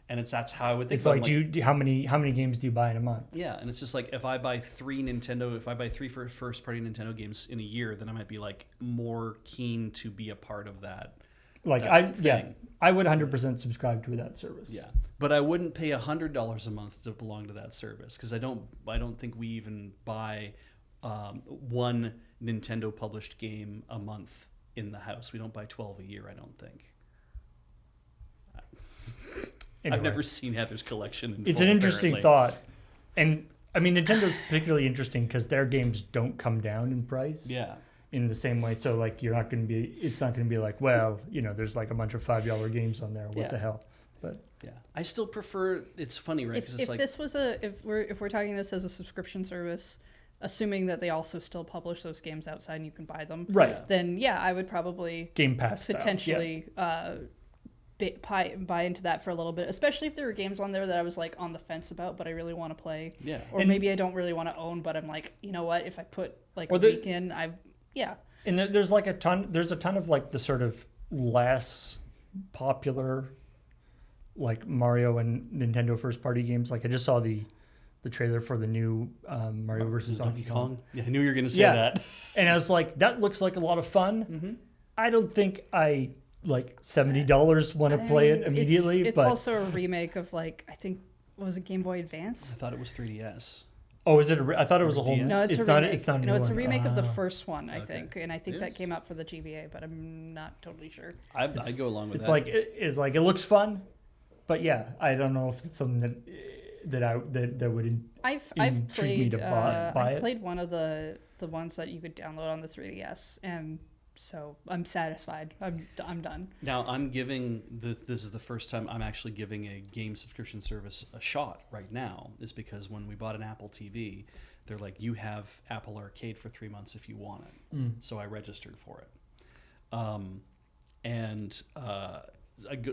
And that's how I would think. It's like, how many games do you buy in a month? Yeah, and it's just like, if I buy three first party Nintendo games in a year, then I might be like more keen to be a part of that. Like I would 100% subscribe to that service. Yeah, but I wouldn't pay $100 a month to belong to that service, because I don't think we even buy one Nintendo published game a month in the house. We don't buy 12 a year, I don't think. Anyway, I've never seen Heather's collection. It's an interesting thought. And I mean, Nintendo's particularly interesting because their games don't come down in price. Yeah. In the same way. So like, it's not going to be like, well, you know, there's like a bunch of $5 games on there. What the hell? But yeah, I still prefer, it's funny, right? If we're talking this as a subscription service, assuming that they also still publish those games outside and you can buy them. Right. Then yeah, I would probably Game Pass potentially buy into that for a little bit, especially if there were games on there that I was like on the fence about, but I really want to play. Yeah. Or maybe I don't really want to own, but I'm like, you know what? If I put like a week in, And there's a ton of like the sort of less popular, like Mario and Nintendo first party games. Like I just saw the trailer for the new Mario versus Donkey Kong. Yeah, I knew you were going to say that. And I was like, that looks like a lot of fun. Mm-hmm. I don't think I like $70 want to play it immediately. It's but also a remake of like, I think, what was it, Game Boy Advance? I thought it was 3DS. Oh, is it? I thought it was a whole. No, it's a remake. It's not. No, it's a remake of the first one, I Okay. think, and I think that came out for the GBA, but I'm not totally sure. I go along with it's that. It's like it looks fun, but yeah, I don't know if it's something that would. I've intrigue me played. to buy I it. played one of the ones that you could download on the 3DS, and so I'm satisfied. I'm done. Now this is the first time I'm actually giving a game subscription service a shot right now, is because when we bought an Apple TV, they're like, you have Apple Arcade for 3 months if you want it. So I registered for it.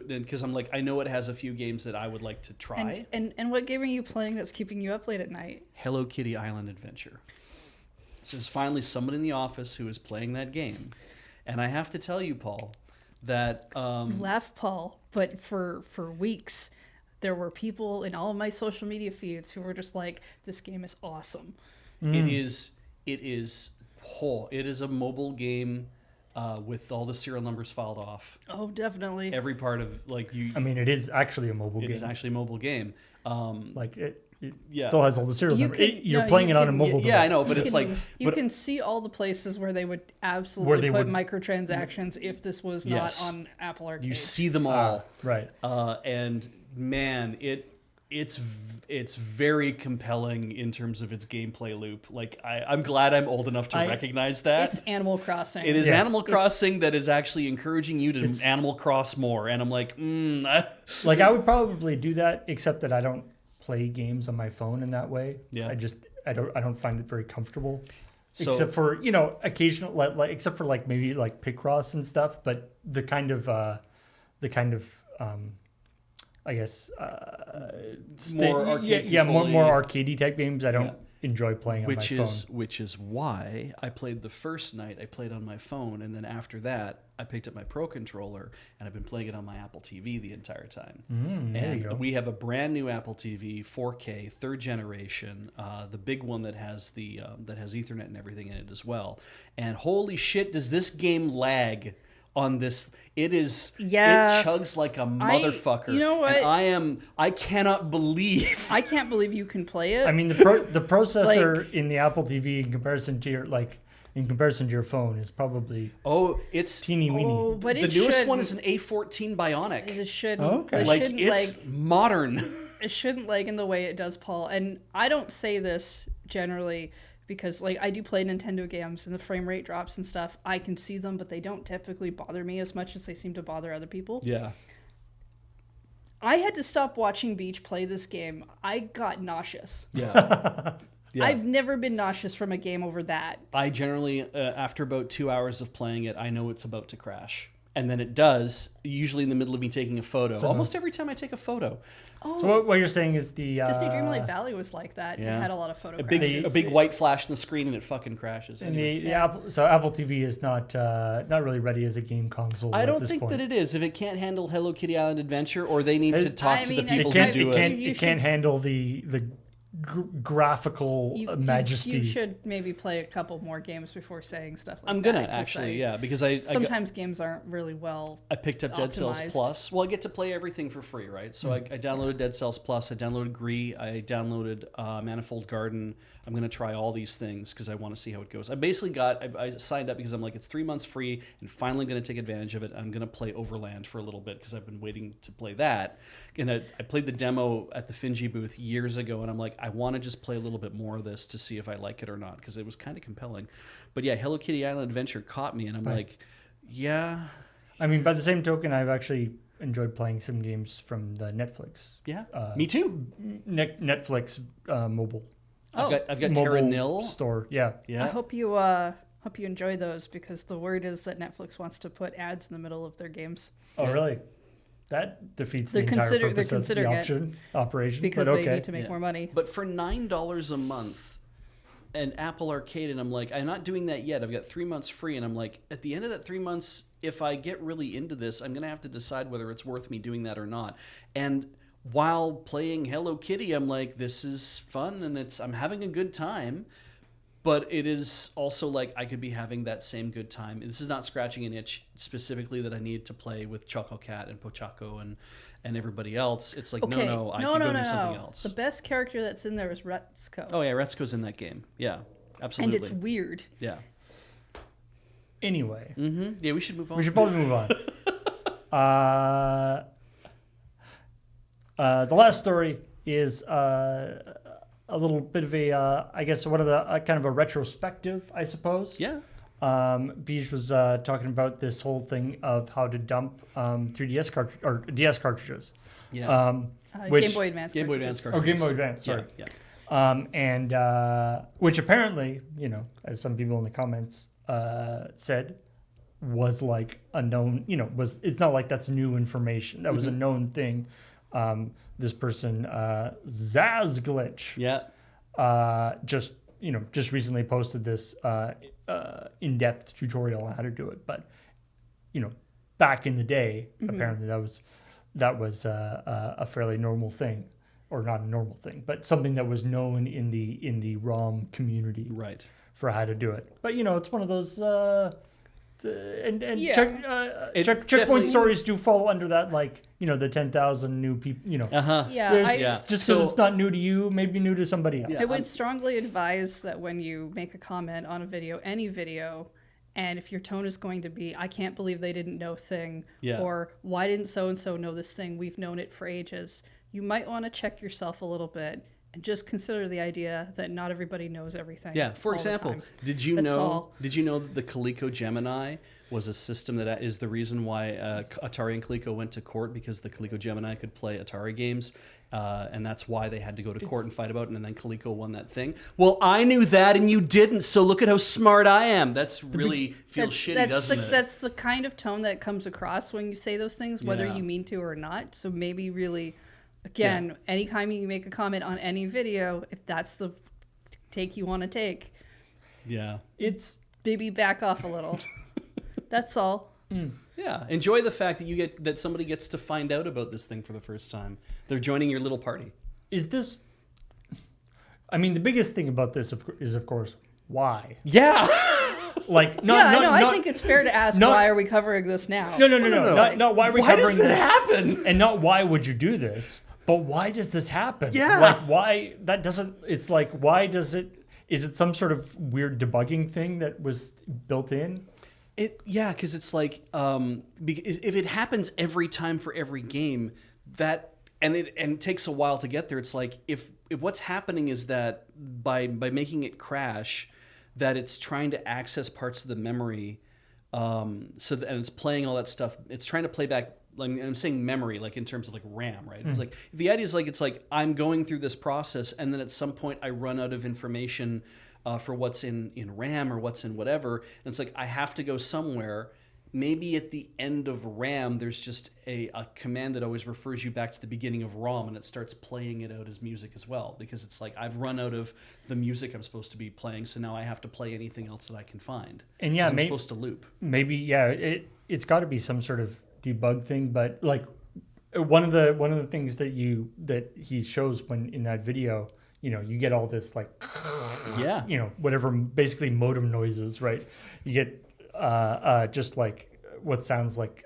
Because I'm like, I know it has a few games that I would like to try. And what game are you playing that's keeping you up late at night? Hello Kitty Island Adventure. So there's finally someone in the office who is playing that game. And I have to tell you, Paul, that... Laugh, Paul, but for weeks, there were people in all of my social media feeds who were just like, this game is awesome. It is a mobile game with all the serial numbers filed off. Oh, definitely. Every part of, like, you... I mean, it is actually a mobile game. It is actually a mobile game. It still has all the serial numbers. You're playing it on a mobile device. Yeah, I know, but it's like... You can see all the places where they would absolutely put microtransactions if this was not on Apple Arcade. You see them all. Right. And, man, it's very compelling in terms of its gameplay loop. Like, I'm glad I'm old enough to recognize that. It's Animal Crossing. It is Animal Crossing that is actually encouraging you to Animal Cross more. And I'm like, Like, I would probably do that, except that I don't play games on my phone in that way. Yeah. I don't find it very comfortable. So, except for, occasional, like except for like maybe like Picross and stuff, but the kind of I guess more arcade more arcadey type games I don't enjoy playing on my phone. Which is why I played the first night. I played on my phone, and then after that, I picked up my Pro controller, and I've been playing it on my Apple TV the entire time. There you go. We have a brand new Apple TV, 4K, third generation, the big one that has that has Ethernet and everything in it as well. And holy shit, does this game lag on this? It is. Yeah. It chugs like a motherfucker. You know what? And I cannot believe. I can't believe you can play it. I mean, the processor in the Apple TV in comparison to your phone is probably it's teeny weeny. Oh, but the newest one is an A14 Bionic. It shouldn't. Okay. Like it's modern. It shouldn't lag in the way it does, Paul. And I don't say this generally because like I do play Nintendo games and the frame rate drops and stuff. I can see them, but they don't typically bother me as much as they seem to bother other people. Yeah. I had to stop watching Beach play this game. I got nauseous. Yeah. Yeah. I've never been nauseous from a game over that. I generally, after about 2 hours of playing it, I know it's about to crash. And then it does, usually in the middle of me taking a photo. Almost every time I take a photo. Oh, So what you're saying is the Disney Dreamlight Valley was like that. yeah. It had a lot of photo A crashes. big white flash on the screen and it fucking crashes. and Anyway. the Apple TV is not really ready as a game console. I at don't this think point. that it is. If it can't handle Hello Kitty Island Adventure, or they need to talk to the people who do it. It can't handle the graphical majesty. You should maybe play a couple more games before saying stuff like that. I'm gonna actually, because sometimes games aren't really well. I picked up Dead Cells optimized. Plus. Well, I get to play everything for free, right? So I downloaded Dead Cells Plus. I downloaded Gree. I downloaded Manifold Garden. I'm going to try all these things because I want to see how it goes. I basically I signed up because I'm like, it's 3 months free and finally going to take advantage of it. I'm going to play Overland for a little bit because I've been waiting to play that. And I played the demo at the Finji booth years ago, and I'm like, I want to just play a little bit more of this to see if I like it or not because it was kind of compelling. But yeah, Hello Kitty Island Adventure caught me, and I'm like, yeah. I mean, by the same token, I've actually enjoyed playing some games from the Netflix. Yeah, me too. Netflix mobile. I've got mobile Terra Nil store. Yeah. Yeah. I hope you enjoy those because the word is that Netflix wants to put ads in the middle of their games. Oh, really? That defeats the They're entire consider- purpose they're of the considering operation. Because but they okay. need to make more money. But for $9 a month and Apple Arcade, and I'm like, I'm not doing that yet. I've got 3 months free, and I'm like, at the end of that 3 months, if I get really into this, I'm gonna have to decide whether it's worth me doing that or not. And while playing Hello Kitty, I'm like, this is fun and I'm having a good time, but it is also like I could be having that same good time. This is not scratching an itch specifically that I need to play with Choco Cat and Pochaco and everybody else. It's like, Okay. no, I can go do something else. The best character that's in there is Retsuko. Oh yeah, Retsuko's in that game. Yeah, absolutely. And it's weird. Yeah. Anyway. Mm-hmm. Yeah, we should move on. We should probably move on. The last story is a little bit of a, I guess, one of the kind of a retrospective, I suppose. Yeah. Beej was talking about this whole thing of how to dump 3DS or DS cartridges. Yeah. Game Boy Advance. Game Boy Advance cartridges. cartridges. Oh, Game Boy Advance. Sorry. Yeah. And which apparently, as some people in the comments said, was like a known, it's not like that's new information. That was a known thing. This person, Zazglitch, just recently posted this in-depth tutorial on how to do it. But, back in the day, apparently that was a fairly normal thing. Or not a normal thing, but something that was known in the ROM community, Right. for how to do it. But it's one of those, Yeah. checkpoint stories do fall under that, like the 10,000 new people. Yeah. Just because it's not new to you, maybe new to somebody else. Yeah. I would strongly advise that when you make a comment on a video, any video, and if your tone is going to be, I can't believe they didn't know thing, Yeah. or why didn't so-and-so know this thing, we've known it for ages, you might want to check yourself a little bit and just consider the idea that not everybody knows everything. Yeah. For all the example, time. did you That's know all. that the Coleco Gemini was a system that is the reason why Atari and Coleco went to court, because the Coleco Gemini could play Atari games, and that's why they had to go to court and fight about it, and then Coleco won that thing. Well, I knew that and you didn't, so look at how smart I am. That's really feels shitty, doesn't it? That's the kind of tone that comes across when you say those things, whether Yeah. you mean to or not. So maybe really, again, anytime you make a comment on any video, if that's the take you want to take. Yeah. It's Maybe back off a little. That's all. Yeah. Enjoy the fact that somebody gets to find out about this thing for the first time. They're joining your little party. is this. I mean, the biggest thing about this is, of course, why. Yeah. Like, I think it's fair to ask why are we covering this now? No. Not why are we Why covering does that this, happen? and not why would you do this, but why does this happen? Yeah. Like, why that doesn't. It's like, why does it? Is it some sort of weird debugging thing that was built in? Because it's like if it happens every time for every game, and it takes a while to get there. It's like if what's happening is that by making it crash, that it's trying to access parts of the memory, and it's playing all that stuff. It's trying to play back. Like, I'm saying memory, like in terms of like RAM, right? It's like the idea is like it's like I'm going through this process, and then at some point I run out of information for what's in RAM or what's in whatever, and it's like I have to go somewhere. Maybe at the end of RAM, there's just a command that always refers you back to the beginning of ROM, and it starts playing it out as music as well, because it's like I've run out of the music I'm supposed to be playing, so now I have to play anything else that I can find. And yeah, I'm supposed to loop. Maybe it's got to be some sort of debug thing, but like one of the things that he shows when in that video, you get all this like whatever, basically modem noises, right? You get just like what sounds like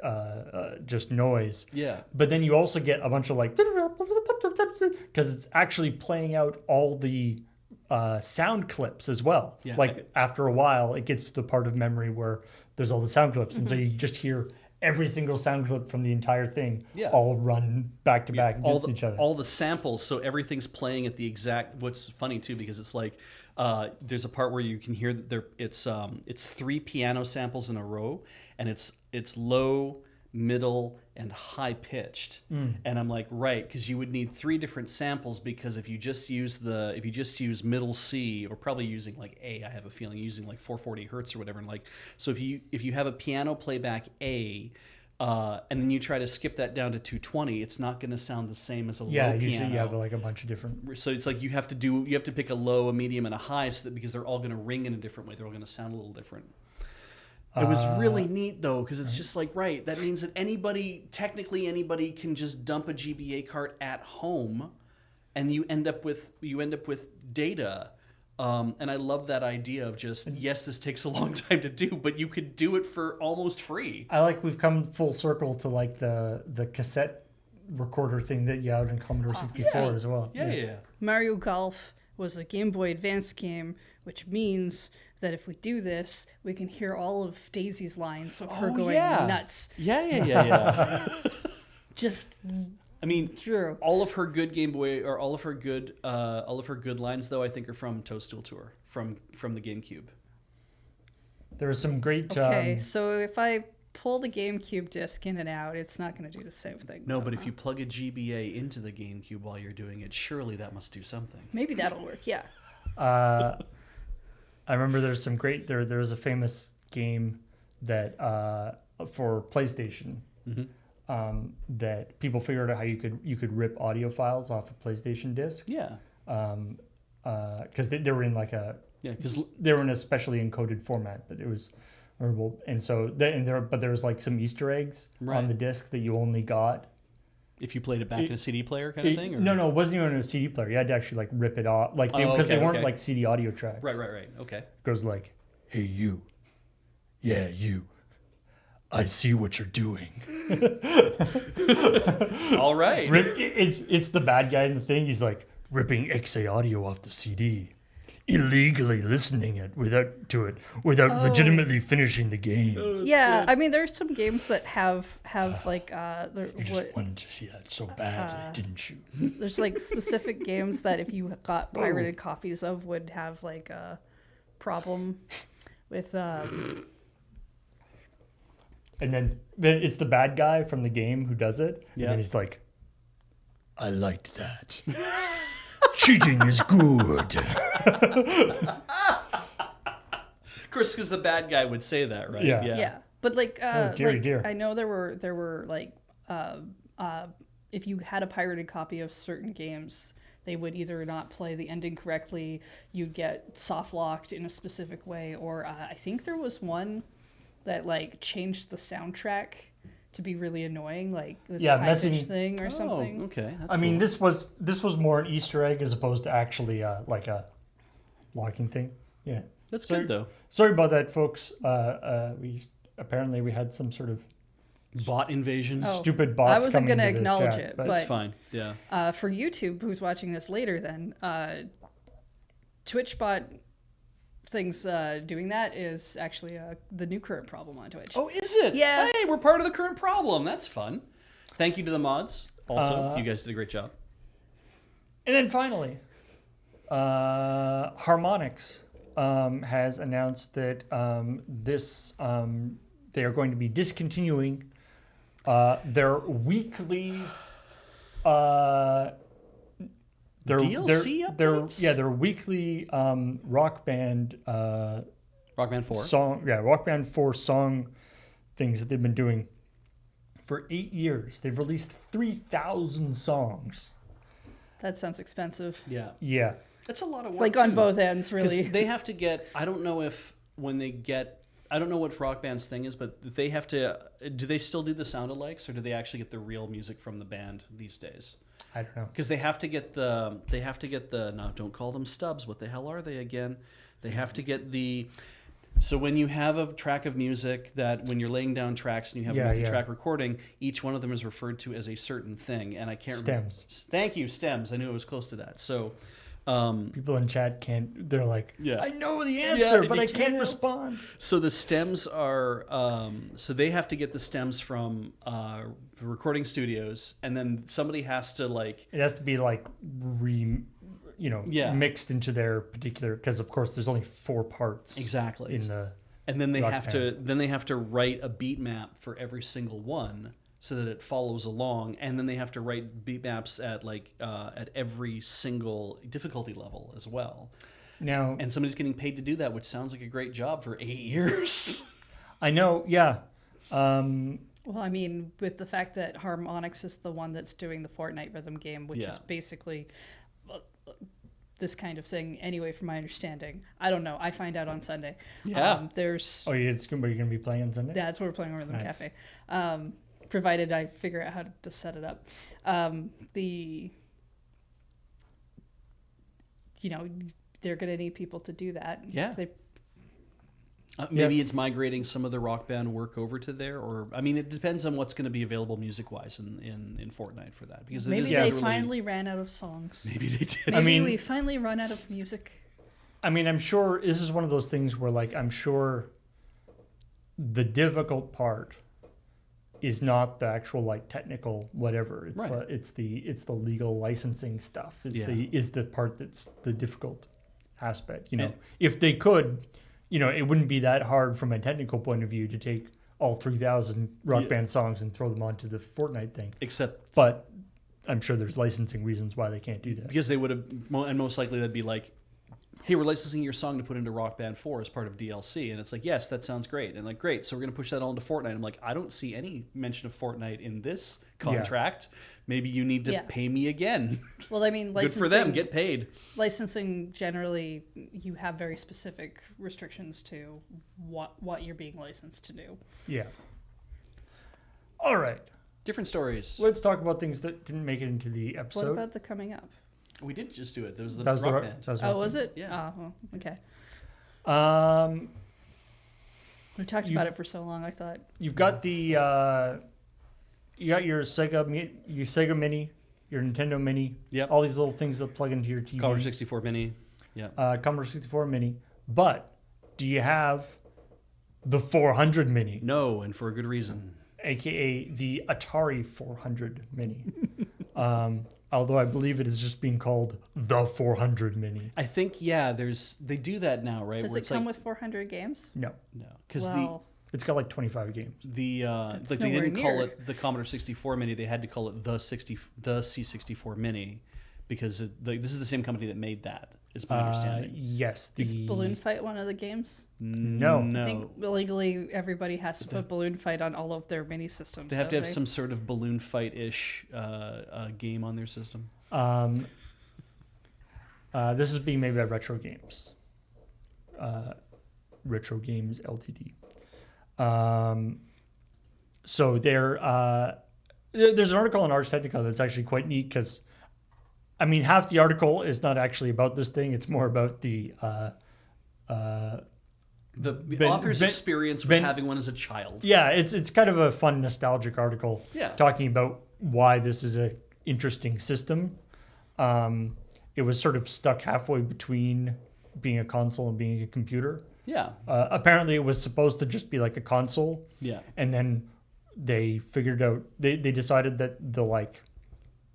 just noise. Yeah. But then you also get a bunch of like, because it's actually playing out all the sound clips as well. Yeah. Like after a while, it gets to the part of memory where there's all the sound clips, and so you just hear every single sound clip from the entire thing all run back to back against each other. All the samples, so everything's playing at the exact. What's funny too, because it's like there's a part where you can hear that it's 3 piano samples in a row, and it's low, middle, and high pitched. And I'm like, right, because you would need 3 different samples, because if you just use middle C, or probably using like A, I have a feeling using like 440 hertz or whatever, and like, so if you have a piano playback A, and then you try to skip that down to 220, it's not going to sound the same as a low piano. Yeah, usually you have like a bunch of different. So it's like you have to pick a low, a medium, and a high, so that because they're all going to ring in a different way, they're all going to sound a little different. It was really neat though, because it's just like, right, that means that technically anybody can just dump a GBA cart at home, and you end up with data. And I love that idea of just, yes, this takes a long time to do, but you could do it for almost free. I like we've come full circle to like the cassette recorder thing that you had in Commodore 64 as well. Yeah. Mario Golf was a Game Boy Advance game, which means that if we do this, we can hear all of Daisy's lines of her going nuts. Yeah. Just, I mean, true. all of her good Game Boy, or all of her good lines though, I think are from Toadstool Tour, from the GameCube. There was some great. Okay, so if I pull the GameCube disc in and out, it's not going to do the same thing. No, but if you plug a GBA into the GameCube while you're doing it, surely that must do something. Maybe that'll work. Yeah. I remember there's some great. There's a famous game that for PlayStation. That people figured out how you could rip audio files off a PlayStation disc. Yeah. Because they were in like because they were in a specially encoded format, but it was horrible. And so there was like some Easter eggs on the disc that you only got if you played it back in a CD player kind of thing. Or? No, it wasn't even a CD player. You had to actually like rip it off, like because they weren't like CD audio tracks. Right. Okay. It goes like, "Hey you, yeah you. I see what you're doing." All right. It's the bad guy in the thing. He's like ripping XA audio off the CD, illegally listening without legitimately finishing the game. Good. I mean, there's some games that have like you just wanted to see that so badly, didn't you? There's like specific games that if you got pirated copies of would have like a problem with. And then it's the bad guy from the game who does it. Yeah. And then he's like, I liked that. Cheating is good. Of course, because the bad guy would say that, right? Yeah. But like, dear. I know there were like, if you had a pirated copy of certain games, they would either not play the ending correctly, you'd get soft locked in a specific way, or I think there was one that like changed the soundtrack to be really annoying, like this high pitch thing or something. Oh, okay. That's I mean, cool. this was more an Easter egg as opposed to actually like a locking thing. Yeah, That's good though. Sorry about that, folks. We had some sort of Bot invasion. stupid bots. I wasn't going to acknowledge it, but That's fine. Yeah. For YouTube, who's watching this later, then Twitch bot things doing that is actually the new current problem on Twitch. Oh, is it? Yeah. Hey, we're part of the current problem. That's fun. Thank you to the mods. Also, you guys did a great job. And then finally, Harmonix has announced that they are going to be discontinuing their weekly DLC updates? their weekly Rock Band Rock Band 4. Rock Band 4 song things that they've been doing for 8 years. They've released 3,000 songs. That sounds expensive. Yeah. Yeah. That's a lot of work. Like on both ends, really. They have to get, I don't know what Rock Band's thing is, but they have to, do they still do the sound alikes or do they actually get the real music from the band these days? I don't know. Because they have to get the, now don't call them stubs. What the hell are they again? They have to get so when you have a track of music that when you're laying down tracks and you have a multi-track recording, each one of them is referred to as a certain thing. And I can't remember. Stems. Thank you, stems. I knew it was close to that. So people in chat they're like, Yeah. I know the answer, but you I can't can't. respond. So the stems are, so they have to get the stems from recording studios, and then somebody has to like. It has to be like mixed into their particular, because of course there's only 4 parts Exactly. in the. And then they Rock have to write a beat map for every single one so that it follows along, and then they have to write beat maps at at every single difficulty level as well. Now, And somebody's getting paid to do that, which sounds like a great job for 8 years. I know, yeah. Well, I mean, with the fact that Harmonix is the one that's doing the Fortnite rhythm game, which is basically this kind of thing anyway, from my understanding. I don't know. I find out on Sunday. Yeah. There's... Oh, you're going to be playing on Sunday? Yeah, that's what we're playing on Rhythm Nice. Cafe. Provided I figure out how to set it up. They're going to need people to do that. Yeah. Maybe it's migrating some of the Rock Band work over to there, or I mean, it depends on what's going to be available music-wise in Fortnite for that. Because Maybe they finally ran out of songs. Maybe they did. Maybe we finally run out of music. I mean, I'm sure this is one of those things where, like, I'm sure the difficult part is not the actual like technical whatever. It's it's the legal licensing stuff. Is the part that's the difficult aspect. If they could. It wouldn't be that hard from a technical point of view to take all 3,000 Rock Band songs and throw them onto the Fortnite thing. But I'm sure there's licensing reasons why they can't do that. Because they would have, and most likely that'd be like, hey, we're licensing your song to put into Rock Band 4 as part of DLC. And it's like, yes, that sounds great. And like, great, so we're going to push that all into Fortnite. I'm like, I don't see any mention of Fortnite in this contract. Yeah. Maybe you need to pay me again. Well, I mean, good for them, get paid. Licensing, generally, you have very specific restrictions to what you're being licensed to do. Yeah. All right. Different stories. Let's talk about things that didn't make it into the episode. What about the coming up? We did just do it. There was the Rock Band. Was it? Yeah. Oh, okay. We talked about it for so long, I thought. You've got the... You got your Sega Mini, your Nintendo Mini, all these little things that plug into your TV. Commodore 64 Mini, Commodore 64 Mini. But do you have the 400 Mini? No, and for a good reason. AKA the Atari 400 Mini. Although I believe it is just being called the 400 Mini. I think, they do that now, right? Does it come with 400 games? No. Because it's got like 25 games. They didn't call it the Commodore 64 Mini. They had to call it the C64 Mini because this is the same company that made that, is my understanding. Yes. Is Balloon Fight one of the games? No. I think legally everybody has to put Balloon Fight on all of their mini systems. They have to have some sort of Balloon Fight-ish game on their system. This is being made by Retro Games. Retro Games Ltd. So there's an article on Ars Technica that's actually quite neat because, I mean, half the article is not actually about this thing. It's more about the author's experience with having one as a child. Yeah, it's kind of a fun, nostalgic article talking about why this is a interesting system. It was sort of stuck halfway between being a console and being a computer. Yeah. Apparently, it was supposed to just be like a console. Yeah. And then they figured out, they decided that the like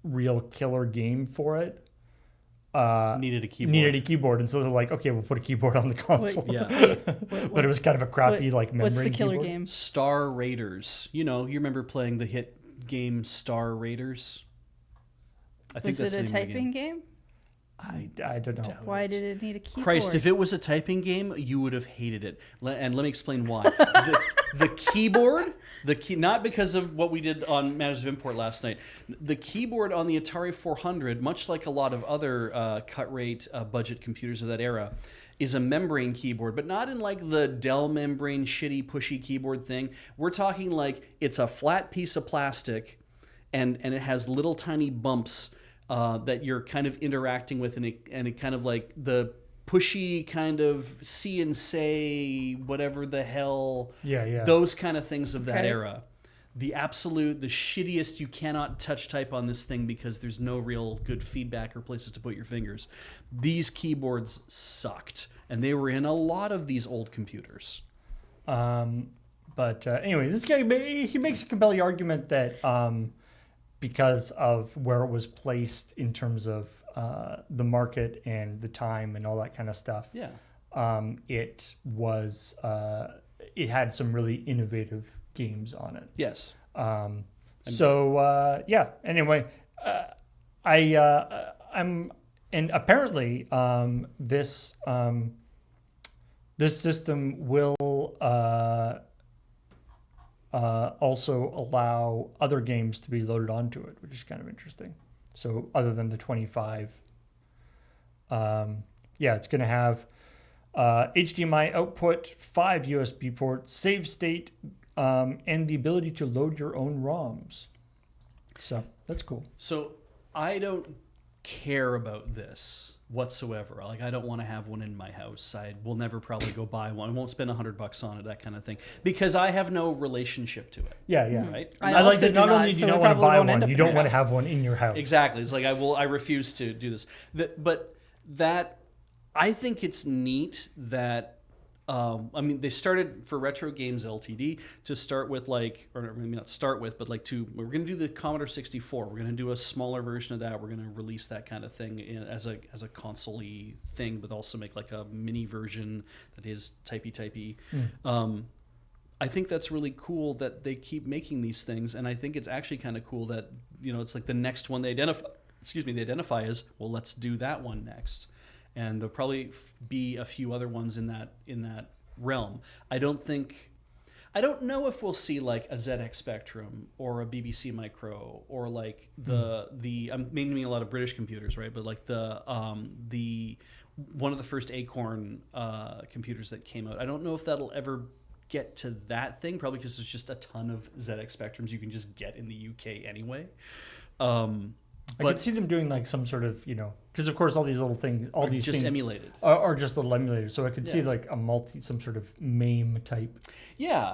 real killer game for it needed a keyboard. And so they're like, okay, we'll put a keyboard on the console. But it was kind of a crappy like membrane. What's the killer keyboard. game? Star Raiders. You remember playing the hit game Star Raiders? I think was that's it a the name of the typing game? I don't know. Why did it need a keyboard? Christ, if it was a typing game, you would have hated it. And let me explain why. The keyboard, not because of what we did on Matters of Import last night. The keyboard on the Atari 400, much like a lot of other cut-rate budget computers of that era, is a membrane keyboard, but not in like the Dell membrane shitty pushy keyboard thing. We're talking like it's a flat piece of plastic, and it has little tiny bumps that you're kind of interacting with, and it kind of like the pushy kind of see and say whatever the hell, those kind of things of that era. The shittiest, you cannot touch type on this thing because there's no real good feedback or places to put your fingers. These keyboards sucked, and they were in a lot of these old computers. But anyway, this guy, he makes a compelling argument that because of where it was placed in terms of the market and the time and all that kind of stuff. Yeah. It was it had some really innovative games on it. Yes. Anyway, I'm and apparently this system will also allow other games to be loaded onto it, which is kind of interesting. So other than the 25, it's going to have HDMI output, 5 USB ports, save state, and the ability to load your own ROMs. So that's cool. So I don't care about this whatsoever. Like, I don't want to have one in my house. I will never probably go buy one. I won't spend $100 on it, that kind of thing, because I have no relationship to it. Yeah. Right. I like that. Not only do you not want to buy one, you don't want to have one in your house. Exactly. It's like I refuse to do this. But I think it's neat that. They started for Retro Games Ltd. to start with we're going to do the Commodore 64. We're going to do a smaller version of that. We're going to release that kind of thing as a console-y thing, but also make like a mini version that is typey. I think that's really cool that they keep making these things, and I think it's actually kind of cool that it's like the next one they identify as, well, let's do that one next. And there'll probably be a few other ones in that realm. I don't know if we'll see like a ZX Spectrum or a BBC Micro or like I'm meaning a lot of British computers, right? But like the one of the first Acorn computers that came out. I don't know if that'll ever get to that thing, probably because there's just a ton of ZX Spectrums you can just get in the UK anyway. I could see them doing like some sort of, because of course all these little things, these just things emulated, are just little emulators. So I could see like some sort of MAME type,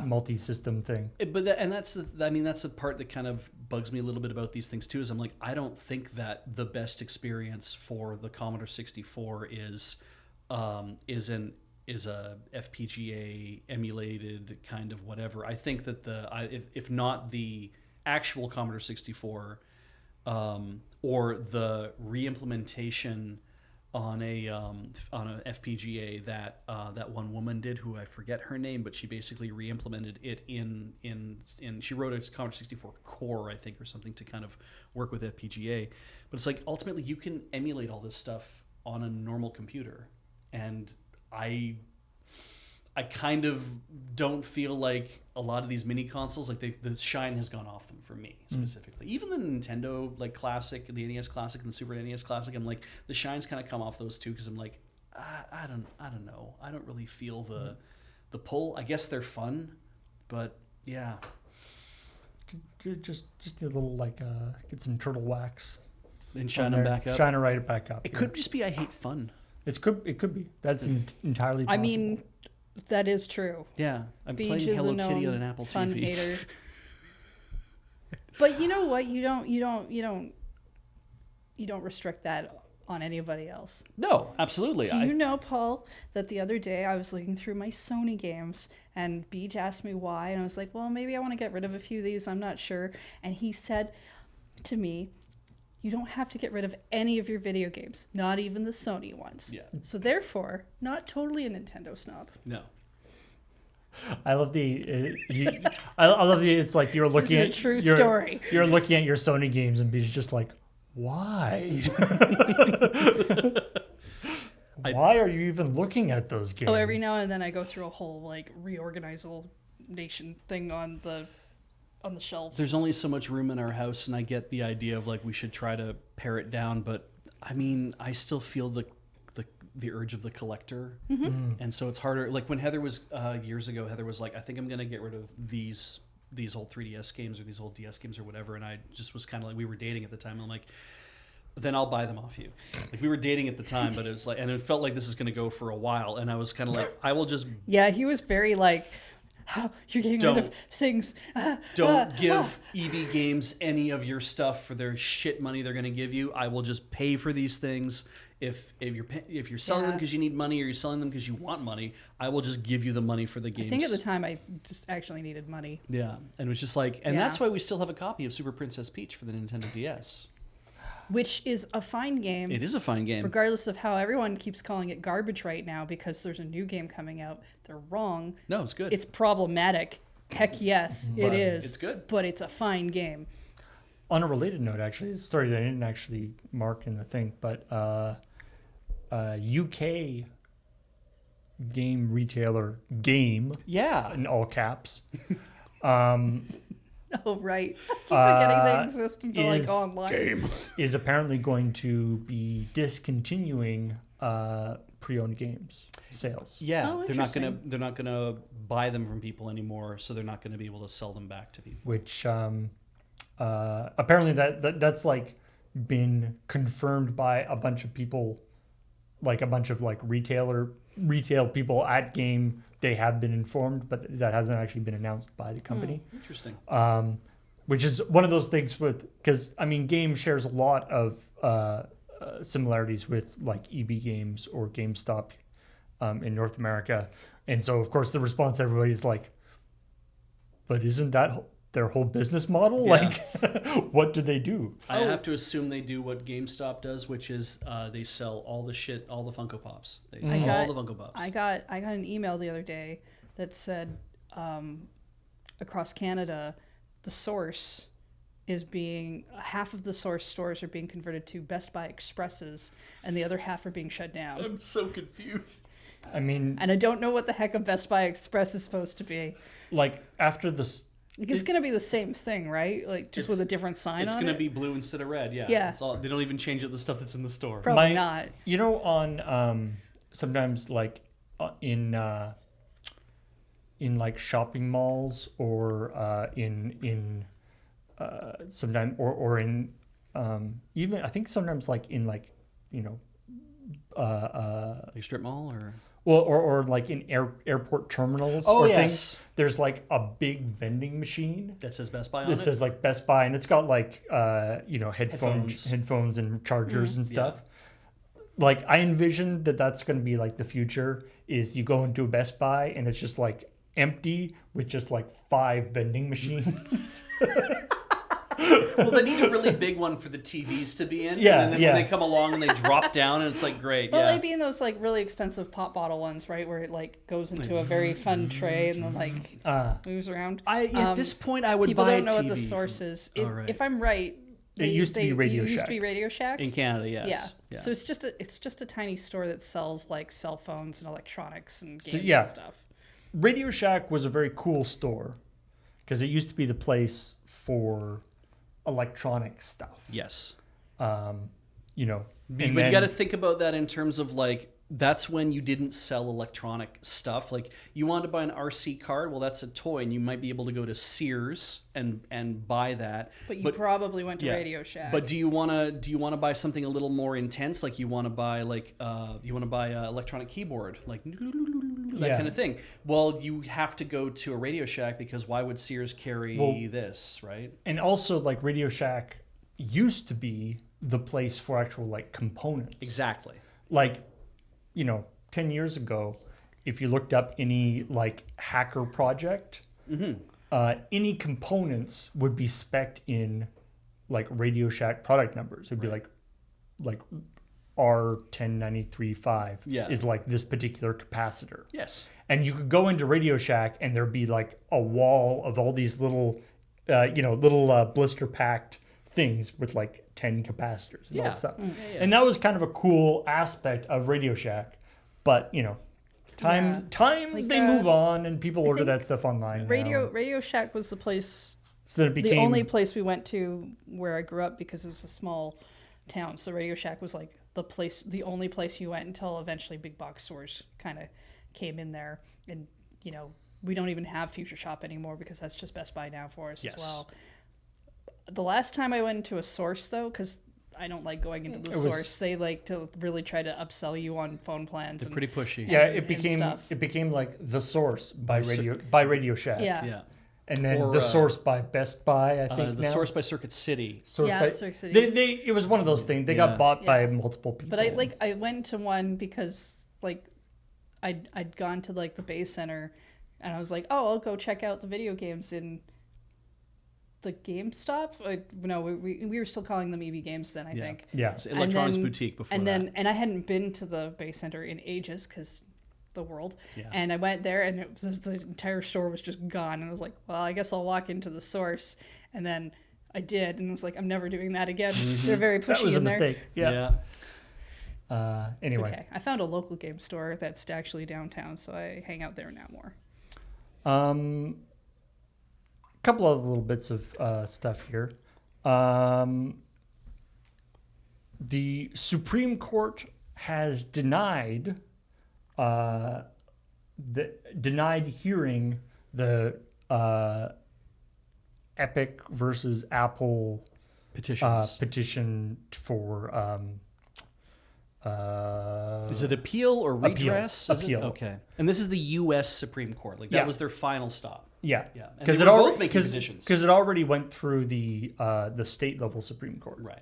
multi-system thing. That's the part that kind of bugs me a little bit about these things too. Is I'm like, I don't think that the best experience for the Commodore 64 is a FPGA emulated kind of whatever. I think that if not the actual Commodore 64. Or the re-implementation on a FPGA that one woman did, who I forget her name, but she basically re-implemented it in she wrote a Commodore 64 core, I think, or something to kind of work with FPGA. But it's like ultimately you can emulate all this stuff on a normal computer, and I kind of don't feel like a lot of these mini consoles, like the shine has gone off them for me specifically. Even the Nintendo like Classic, the NES Classic, and the Super NES Classic, I'm like the shine's kind of come off those two because I'm like, I don't know, I don't really feel the pull. I guess they're fun, but yeah, just a little like get some turtle wax and shine them back up. Shine it right back up. It could just be I hate fun. It could be. That's entirely possible. I mean, that is true. Yeah, I'm Beach playing is Hello a known Kitty on an Apple fun TV. hater. But you know what? You don't restrict that on anybody else. No, absolutely. Do you know, Paul, that the other day I was looking through my Sony games and Beach asked me why, and I was like, well, maybe I want to get rid of a few of these. I'm not sure. And he said to me, you don't have to get rid of any of your video games, not even the Sony ones. Yeah. So therefore, not totally a Nintendo snob. No. I love I love the. It's like you're looking This at is a true story. You're looking at your Sony games and B's just like, why? Why are you even looking at those games? Oh, every now and then I go through a whole like reorganization thing on the shelf. There's only so much room in our house, and I get the idea of like we should try to pare it down, but I mean, I still feel the urge of the collector, and so it's harder. Like when Heather was years ago, Heather was like, I think I'm gonna get rid of these old 3DS games or these old DS games or whatever, and I just was kind of like, we were dating at the time, and I'm like, then I'll buy them off you. Like we were dating at the time, but it was like, and it felt like this is gonna go for a while, and I was kind of like, I will just Yeah, he was very like, how you're getting rid of things. Don't give EB Games any of your stuff for their shit money they're going to give you. I will just pay for these things. If you're selling them because you need money or you're selling them because you want money, I will just give you the money for the games. I think at the time I just actually needed money. Yeah, and it was just like, and that's why we still have a copy of Super Princess Peach for the Nintendo DS. Which is a fine game. It is a fine game. Regardless of how everyone keeps calling it garbage right now because there's a new game coming out. They're wrong. No, it's good. It's problematic. Heck yes, it is. It's good. But it's a fine game. On a related note, actually, it's a story that I didn't actually mark in the thing, but UK game retailer Game, in all caps, Oh, right. I keep forgetting they exist until I go online. Game is apparently going to be discontinuing pre-owned games sales. Yeah, Oh, they're not gonna buy them from people anymore, so they're not gonna be able to sell them back to people. Which apparently that's like been confirmed by a bunch of people, like a bunch of like retail people at Game. They have been informed, but that hasn't actually been announced by the company. Interesting. Which is one of those things because I mean, Game shares a lot of similarities with like EB Games or GameStop in North America, and so of course the response to everybody is like, "But isn't that their whole business model? Yeah. Like, what do they do?" I have to assume they do what GameStop does, which is they sell all the shit, all the Funko Pops. All the Funko Pops. I got an email the other day that said across Canada, the Source is being half of the Source stores are being converted to Best Buy Expresses, and the other half are being shut down. I'm so confused. I mean, And I don't know what the heck a Best Buy Express is supposed to be. like after this. It's going to be the same thing, right? Like just with a different sign on it. It's going to be blue instead of red. Yeah. Yeah. It's all, they don't even change out the stuff that's in the store. Probably not. You know, on sometimes like in like shopping malls or in sometimes or in even I think sometimes like in like Like strip mall or. Well, or like in airport terminals Oh, or yes. things, there's like a big vending machine That says Best Buy on that it. says like Best Buy, and it's got like Headphones. headphones and chargers and Yeah. stuff. Like I envision that's going to be like the future. Is you go into a Best Buy and it's just like empty with just like 5 vending machines. Well, they need a really big one for the TVs to be in. Yeah, And then when they come along and they drop down, and it's like great. Well, yeah. they'd be in those like really expensive pop bottle ones, right? Where it like goes into a very fun tray and then like moves around. At this point, I would People buy don't a know what TV the Source is. All right. If I'm right, It used to be Radio it used Shack. to be Radio Shack. in Canada. Yes. Yeah. So it's just a tiny store that sells like cell phones and electronics and games yeah. and stuff. Radio Shack was a very cool store because it used to be the place for electronic stuff. Yes. You know, But you got to think about that in terms of like, that's when you didn't sell electronic stuff. Like you wanted to buy an RC card, well, that's a toy, and you might be able to go to Sears and buy that. But you probably went to Radio Shack. But do you want to buy something a little more intense? Like you want to buy an electronic keyboard, like that kind of thing. Well, you have to go to a Radio Shack because why would Sears carry this, right? And also, like Radio Shack used to be the place for actual like components. Exactly. Like, 10 years ago, if you looked up any like hacker project, any components would be spec'd in like Radio Shack product numbers. It would be like R10935 is like this particular capacitor. Yes. And you could go into Radio Shack and there'd be like a wall of all these little, blister packed things with like 10 capacitors and all that stuff. And that was kind of a cool aspect of Radio Shack. But, times like, they move on and people order that stuff online. Radio Shack was the place, so it became the only place we went to where I grew up because it was a small town. So Radio Shack was like the only place you went until eventually big box stores kind of came in there. And, we don't even have Future Shop anymore because that's just Best Buy now for us as well. The last time I went into a Source, though, because I don't like going into the Source, they like to really try to upsell you on phone plans. They're pretty pushy. It became like the Source by Radio Shack. Yeah. And then the Source by Best Buy, I think. The Source by Circuit City. Circuit City. It was one of those things. They got bought by multiple people. But I went to one because like I'd gone to like the Bay Center, and I was like, oh, I'll go check out the video games in the GameStop. We were still calling them EB Games then, I think. Yeah. It's Electronics Boutique before that. And I hadn't been to the Bay Center in ages because the world. Yeah. And I went there and the entire store was just gone. And I was like, well, I guess I'll walk into the Source. And then I did, and I was like, I'm never doing that again. They're very pushy. That was a in mistake. there. Yeah. Anyway. It's okay. I found a local game store that's actually downtown, so I hang out there now more. Couple of little bits of stuff here. The Supreme Court has denied hearing the Epic versus Apple petition for. Is it appeal or redress? Appeal. Okay. And this is the U.S. Supreme Court. Like that was their final stop. Yeah. Because it already went through the state level Supreme Court. Right.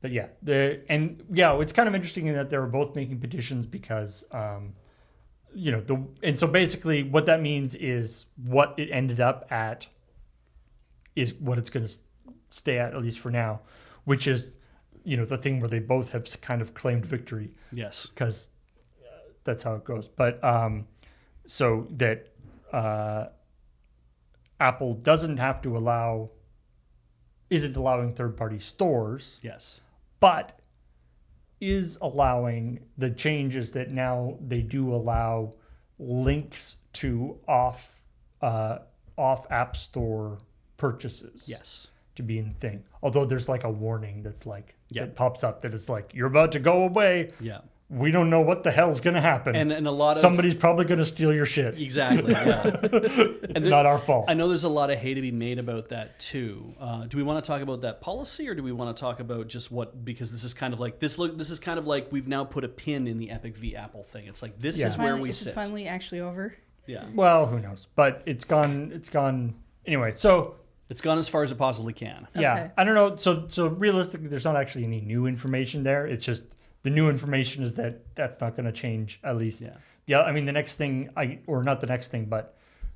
But it's kind of interesting in that they were both making petitions because, and so basically what that means is what it ended up at is what it's going to stay at least for now, which is, the thing where they both have kind of claimed victory. Yes. Because that's how it goes. But so that Apple isn't allowing third-party stores. Yes. But is allowing the changes that now they do allow links to off App Store purchases. Yes. To be in the thing. Although there's like a warning that's like that pops up that it's like you're about to go away. Yeah. We don't know what the hell's going to happen. And a lot of somebody's probably going to steal your shit. Exactly. Yeah. It's not our fault. I know there's a lot of hate to be made about that too. Do we want to talk about that policy, or do we want to talk about just because this is kind of like this is kind of like we've now put a pin in the Epic v Apple thing. It's like this is where we sit. Is it finally actually over? Yeah. Well, who knows? But it's gone anyway. So it's gone as far as it possibly can. Yeah. Okay. I don't know. So realistically, there's not actually any new information there. It's just the new information is that's not going to change, at least. Yeah. I mean, the next thing, not the next thing, but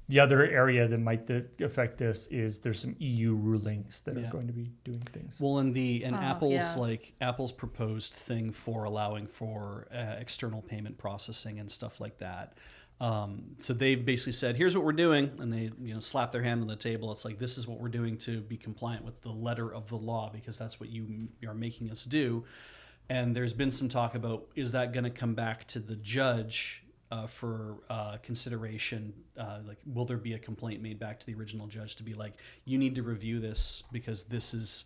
the other area that might affect this is there's some EU rulings that are going to be doing things. Well, and Apple's proposed thing for allowing for external payment processing and stuff like that. So they've basically said, here's what we're doing, and they slap their hand on the table. It's like, this is what we're doing to be compliant with the letter of the law, because that's what you are making us do. And there's been some talk about, is that going to come back to the judge for consideration. Like, will there be a complaint made back to the original judge to be like, you need to review this because this is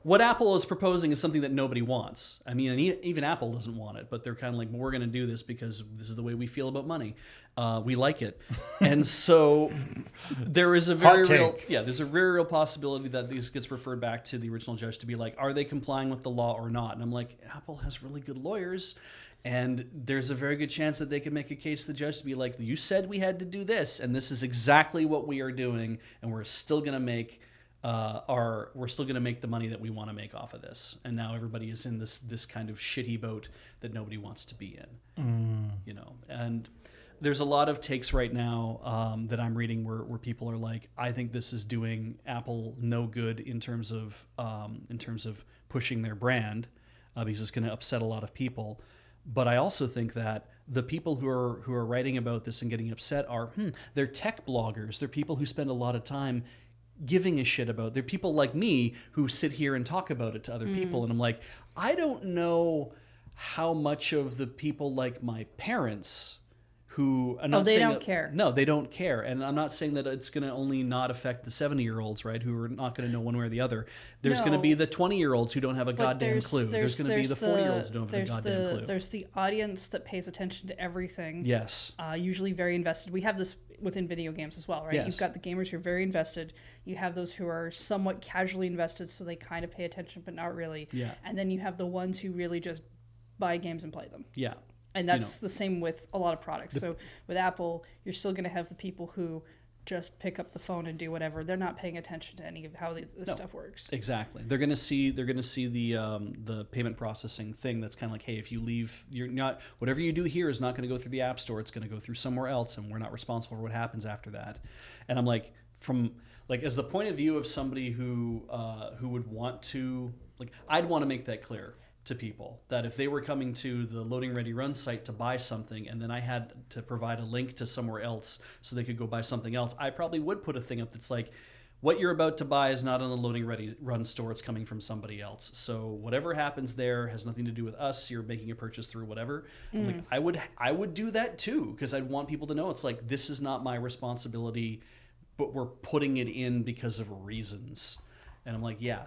what Apple is proposing is something that nobody wants. I mean, and even Apple doesn't want it, but they're kind of like, well, we're going to do this because this is the way we feel about money. We like it. And so there is a very there's a very real possibility that this gets referred back to the original judge to be like, are they complying with the law or not? And I'm like, Apple has really good lawyers. And there's a very good chance that they could make a case to the judge to be like, you said we had to do this, and this is exactly what we are doing, and we're still going to make the money that we want to make off of this. And now everybody is in this kind of shitty boat that nobody wants to be in. You know, and there's a lot of takes right now that I'm reading where people are like, I think this is doing Apple no good in terms of pushing their brand because it's going to upset a lot of people. But I also think that the people who are writing about this and getting upset are they're tech bloggers. They're people who spend a lot of time giving a shit about. They're people like me who sit here and talk about it to other people, and I'm like, I don't know how much of the people like my parents who I'm not they saying don't care. No, they don't care. And I'm not saying that it's going to only not affect the 70-year-olds, right, who are not going to know one way or the other. There's going to be the 20-year-olds who don't have a goddamn clue. There's going to be the 40-year-olds who don't have a goddamn clue. There's the audience that pays attention to everything. Yes. Usually very invested. We have this within video games as well, right? Yes. You've got the gamers who are very invested. You have those who are somewhat casually invested, so they kind of pay attention, but not really. Yeah. And then you have the ones who really just buy games and play them. Yeah. And that's the same with a lot of products. So with Apple, you're still going to have the people who just pick up the phone and do whatever. They're not paying attention to any of how this stuff works. Exactly. They're going to see the payment processing thing that's kind of like, hey, if you leave, you're not, whatever you do here is not going to go through the App Store. It's going to go through somewhere else, and we're not responsible for what happens after that. And I'm like, as the point of view of somebody who would want to, like, I'd want to make that clear to people that if they were coming to the Loading Ready Run site to buy something and then I had to provide a link to somewhere else so they could go buy something else, I probably would put a thing up that's like, what you're about to buy is not on the Loading Ready Run store, it's coming from somebody else. So whatever happens there has nothing to do with us. You're making a purchase through whatever. Like, I would do that too, because I'd want people to know it's like, this is not my responsibility, but we're putting it in because of reasons. And I'm like, yeah,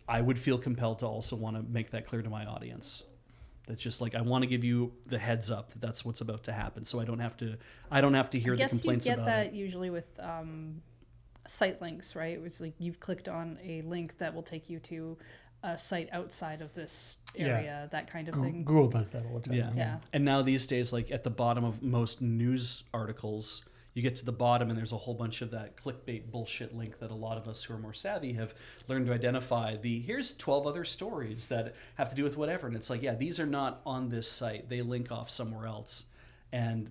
I would feel compelled to also want to make that clear to my audience. That's just like, I want to give you the heads up that that's what's about to happen, so I don't have to hear the complaints about it. I guess you get that usually with site links, right? It's like you've clicked on a link that will take you to a site outside of this area, that kind of thing. Google does that all the time. Yeah. And now these days, like at the bottom of most news articles, you get to the bottom and there's a whole bunch of that clickbait bullshit link that a lot of us who are more savvy have learned to identify. Here's 12 other stories that have to do with whatever. And it's like, yeah, these are not on this site. They link off somewhere else. And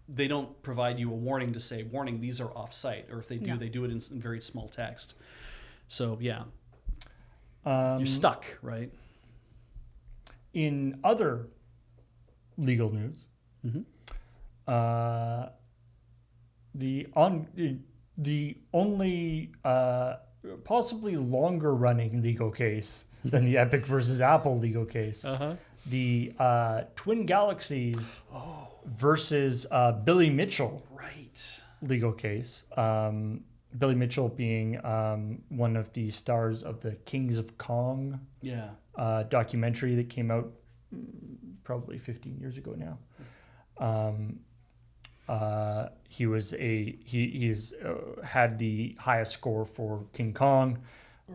they don't provide you a warning to say, warning, these are off site. Or if they do, they do it in very small text. So yeah, you're stuck, right? In other legal news, the only possibly longer running legal case than the Epic versus Apple legal case, the Twin Galaxies versus Billy Mitchell legal case. Billy Mitchell being one of the stars of the Kings of Kong documentary that came out probably 15 years ago now. He's had the highest score for King Kong,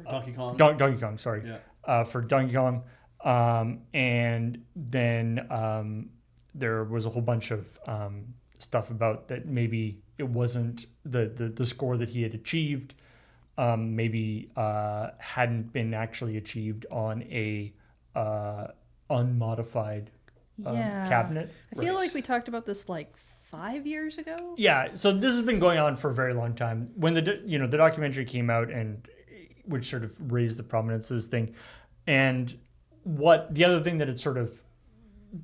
Donkey Kong. Donkey Kong, sorry, for Donkey Kong, and then there was a whole bunch of stuff about that maybe it wasn't the score that he had achieved, maybe hadn't been actually achieved on a unmodified cabinet. I feel like we talked about this like 5 years ago. Yeah, so this has been going on for a very long time. When the documentary came out, and which sort of raised the prominence of this thing, and what the other thing that it sort of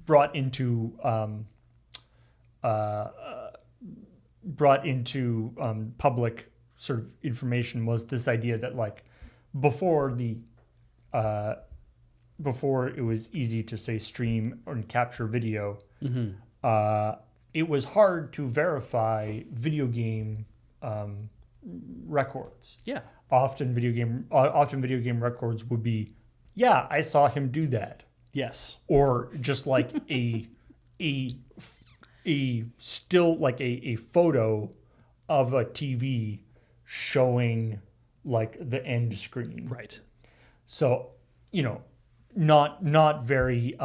brought into public sort of information was this idea that like before it was easy to say stream or capture video. it was hard to verify video game records. Yeah. Often video game records would be, yeah, I saw him do that, Yes. or just like a still like a photo of a TV showing like the end screen. Right. So, not very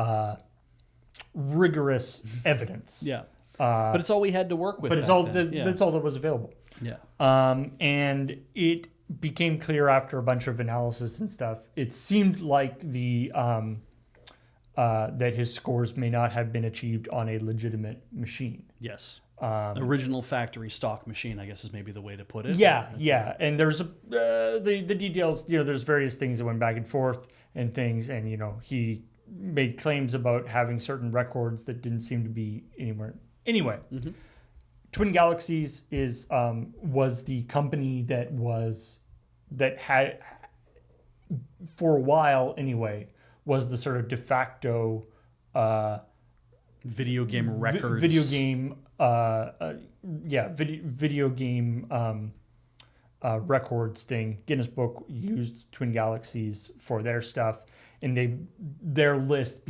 rigorous evidence. Yeah. But it's all we had to work with. But it's back all then. Yeah. that's all that was available. Yeah. And it became clear after a bunch of analysis and stuff. It seemed like that his scores may not have been achieved on a legitimate machine. Yes. Original factory stock machine, I guess, is maybe the way to put it. Yeah. And there's the details. There's various things that went back and forth and things, and he made claims about having certain records that didn't seem to be anywhere. Anyway, Twin Galaxies was the company that had for a while anyway was the sort of de facto video game records. video game video game records thing. Guinness Book used Twin Galaxies for their stuff, and their list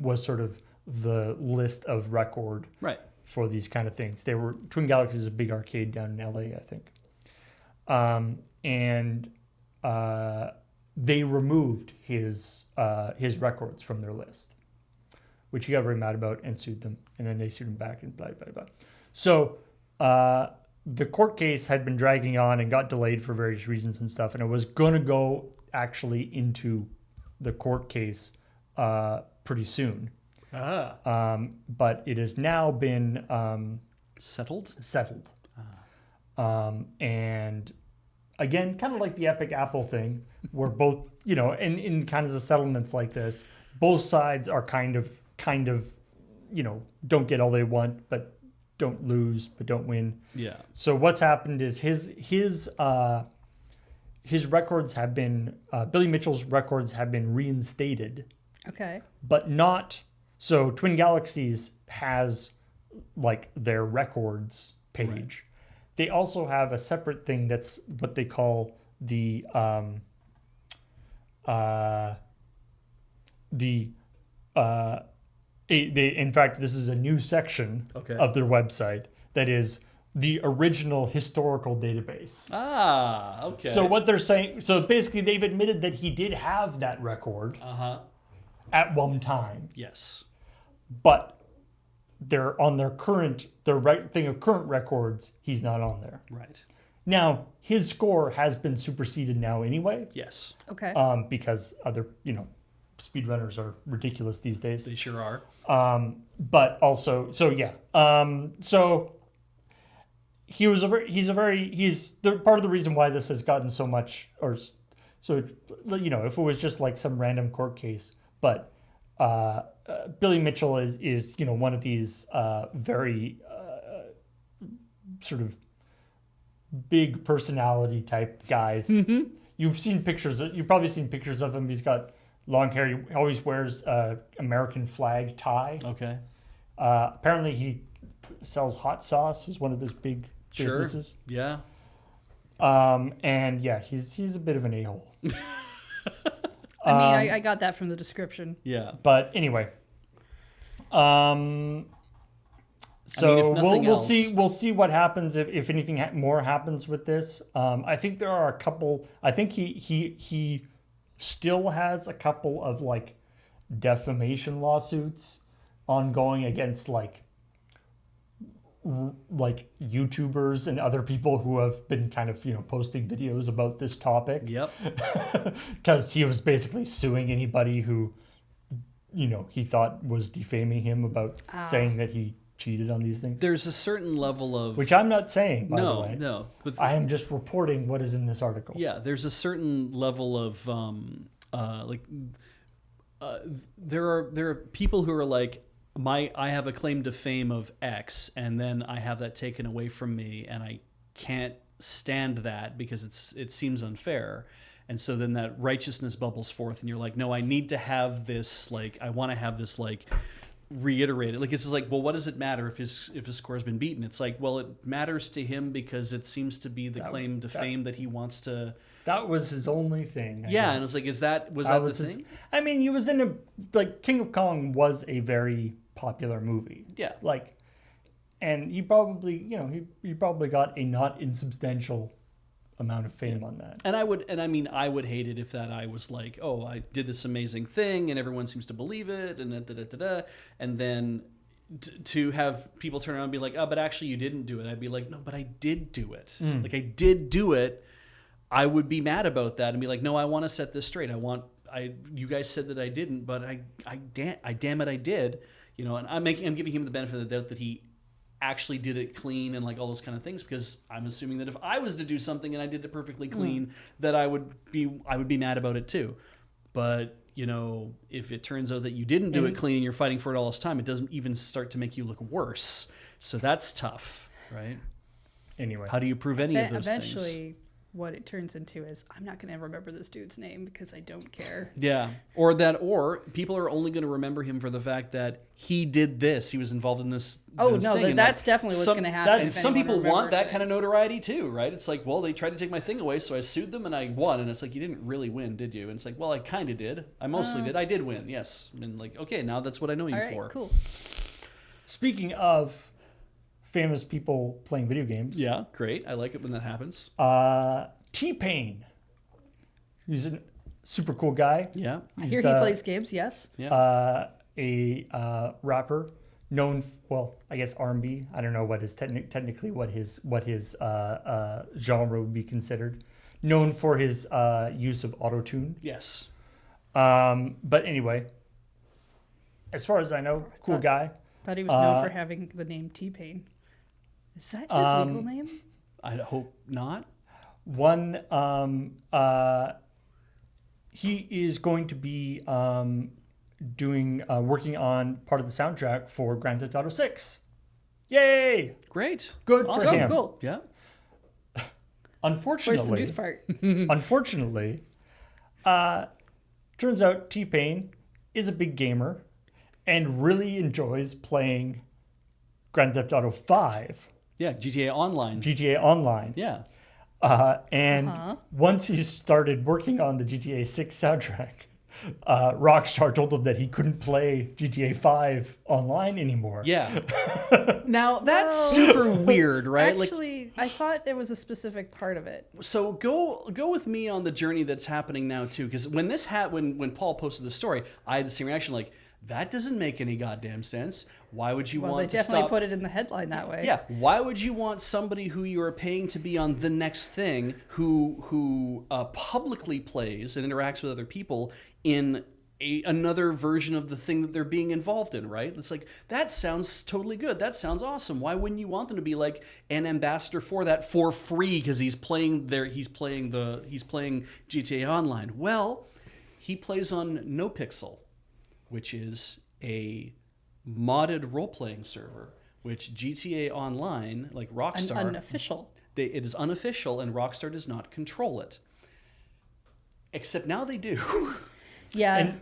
was sort of the list of record Right. for these kind of things. Twin Galaxies is a big arcade down in LA, I think. And they removed his records from their list, which he got very mad about and sued them. And then they sued him back and blah, blah, blah. So the court case had been dragging on and got delayed for various reasons and stuff. And it was going to go actually into the court case pretty soon. But it has now been Settled. And again, kind of like the Epic Apple thing, where both, in kind of the settlements like this, both sides are kind of, don't get all they want, but don't lose, but don't win. Yeah. So what's happened is his records have been, Billy Mitchell's records have been reinstated. Okay. But not, so Twin Galaxies has like their records page. Right. They also have a separate thing that's what they call in fact, this is a new section of their website that is the original historical database. Okay. So what they're saying, so basically they've admitted that he did have that record at one time. Yes. But they're on their current thing of current records, he's not on there. Right. Now, his score has been superseded now anyway. Yes. Okay. Because other, speedrunners are ridiculous these days. They sure are. But also, so yeah. So he's part of the reason why this has gotten so much, if it was just like some random court case, but Billy Mitchell is one of these very sort of big personality type guys. Mm-hmm. You've probably seen pictures of him. He's got long hair. He always wears American flag tie. Okay. Apparently he sells hot sauce as one of his big businesses. Yeah. And yeah, he's a bit of an a-hole. I got that from the description. Yeah. But anyway, so we'll see what happens if anything more happens with this. I think there are a couple. I think he still has a couple of like defamation lawsuits ongoing against like YouTubers and other people who have been kind of posting videos about this topic. Yep. Because he was basically suing anybody who he thought was defaming him about saying that he cheated on these things. There's a certain level of... Which I'm not saying, by the way. No. I am just reporting what is in this article. Yeah, there's a certain level of... there are people who are like, I have a claim to fame of X, and then I have that taken away from me, and I can't stand that because it seems unfair. And so then that righteousness bubbles forth, and you're like, no, I need to have this, I want to have this, reiterated. Like, it's just like, well, what does it matter if his score has been beaten? It's like, well, it matters to him because it seems to be the claim to fame that he wants to. That was his only thing. I Yeah, guess. and it's like, was that the thing? I mean, he was in King of Kong was a very popular movie. Yeah. And he probably, he probably got a not insubstantial amount of fame on that. And I would hate it if that I was like, oh, I did this amazing thing and everyone seems to believe it and and then to have people turn around and be like, oh, but actually you didn't do it. I'd be like, no, but I did do it. Like, I did do it. I would be mad about that and be like, no, I want to set this straight. You guys said that I didn't, but damn it, I did. And I'm giving him the benefit of the doubt that he actually did it clean and like all those kind of things, because I'm assuming that if I was to do something and I did it perfectly clean, that I would be mad about it too. But if it turns out that you didn't do it clean and you're fighting for it all this time, it doesn't even start to make you look worse. So that's tough, right? Anyway, how do you prove any of those things? Eventually, what it turns into is, I'm not going to remember this dude's name because I don't care. Yeah. Or people are only going to remember him for the fact that he did this. He was involved in this. That's definitely what's going to happen. And some people want that kind of notoriety too, right? It's like, well, they tried to take my thing away, so I sued them and I won. And it's like, you didn't really win, did you? And it's like, well, I kind of did. I mostly did. I did win, yes. And like, okay, now that's what I know you for. All right, cool. Speaking of famous people playing video games. Yeah, great. I like it when that happens. T-Pain. He's a super cool guy. Yeah. I hear he plays games, yes. Yeah. A rapper known, I guess R&B. I don't know what his technically what his genre would be considered. Known for his use of auto-tune. Yes. But anyway, as far as I know, cool guy. Thought he was known for having the name T-Pain. Is that his legal name? I hope not. He is going to be working on part of the soundtrack for Grand Theft Auto 6. Yay! Great. Good Awesome. for him. Cool. Yeah. Unfortunately, Where's the news part? unfortunately, turns out T-Pain is a big gamer and really enjoys playing Grand Theft Auto 5. Yeah, GTA Online. GTA Online. Yeah. Once he started working on the GTA 6 soundtrack, Rockstar told him that he couldn't play GTA 5 online anymore. Yeah. Now, that's super weird, right? Actually, I thought there was a specific part of it. So go with me on the journey that's happening now too, because when when Paul posted the story, I had the same reaction, like, that doesn't make any goddamn sense. Why would you want to stop? They definitely put it in the headline that way. Yeah. Why would you want somebody who you are paying to be on the next thing, who publicly plays and interacts with other people in another version of the thing that they're being involved in, right? It's like, that sounds totally good. That sounds awesome. Why wouldn't you want them to be like an ambassador for that for free because he's playing GTA Online? Well, he plays on NoPixel, which is a modded role-playing server, which GTA Online, like Rockstar... Unofficial. It is unofficial, and Rockstar does not control it. Except now they do. Yeah.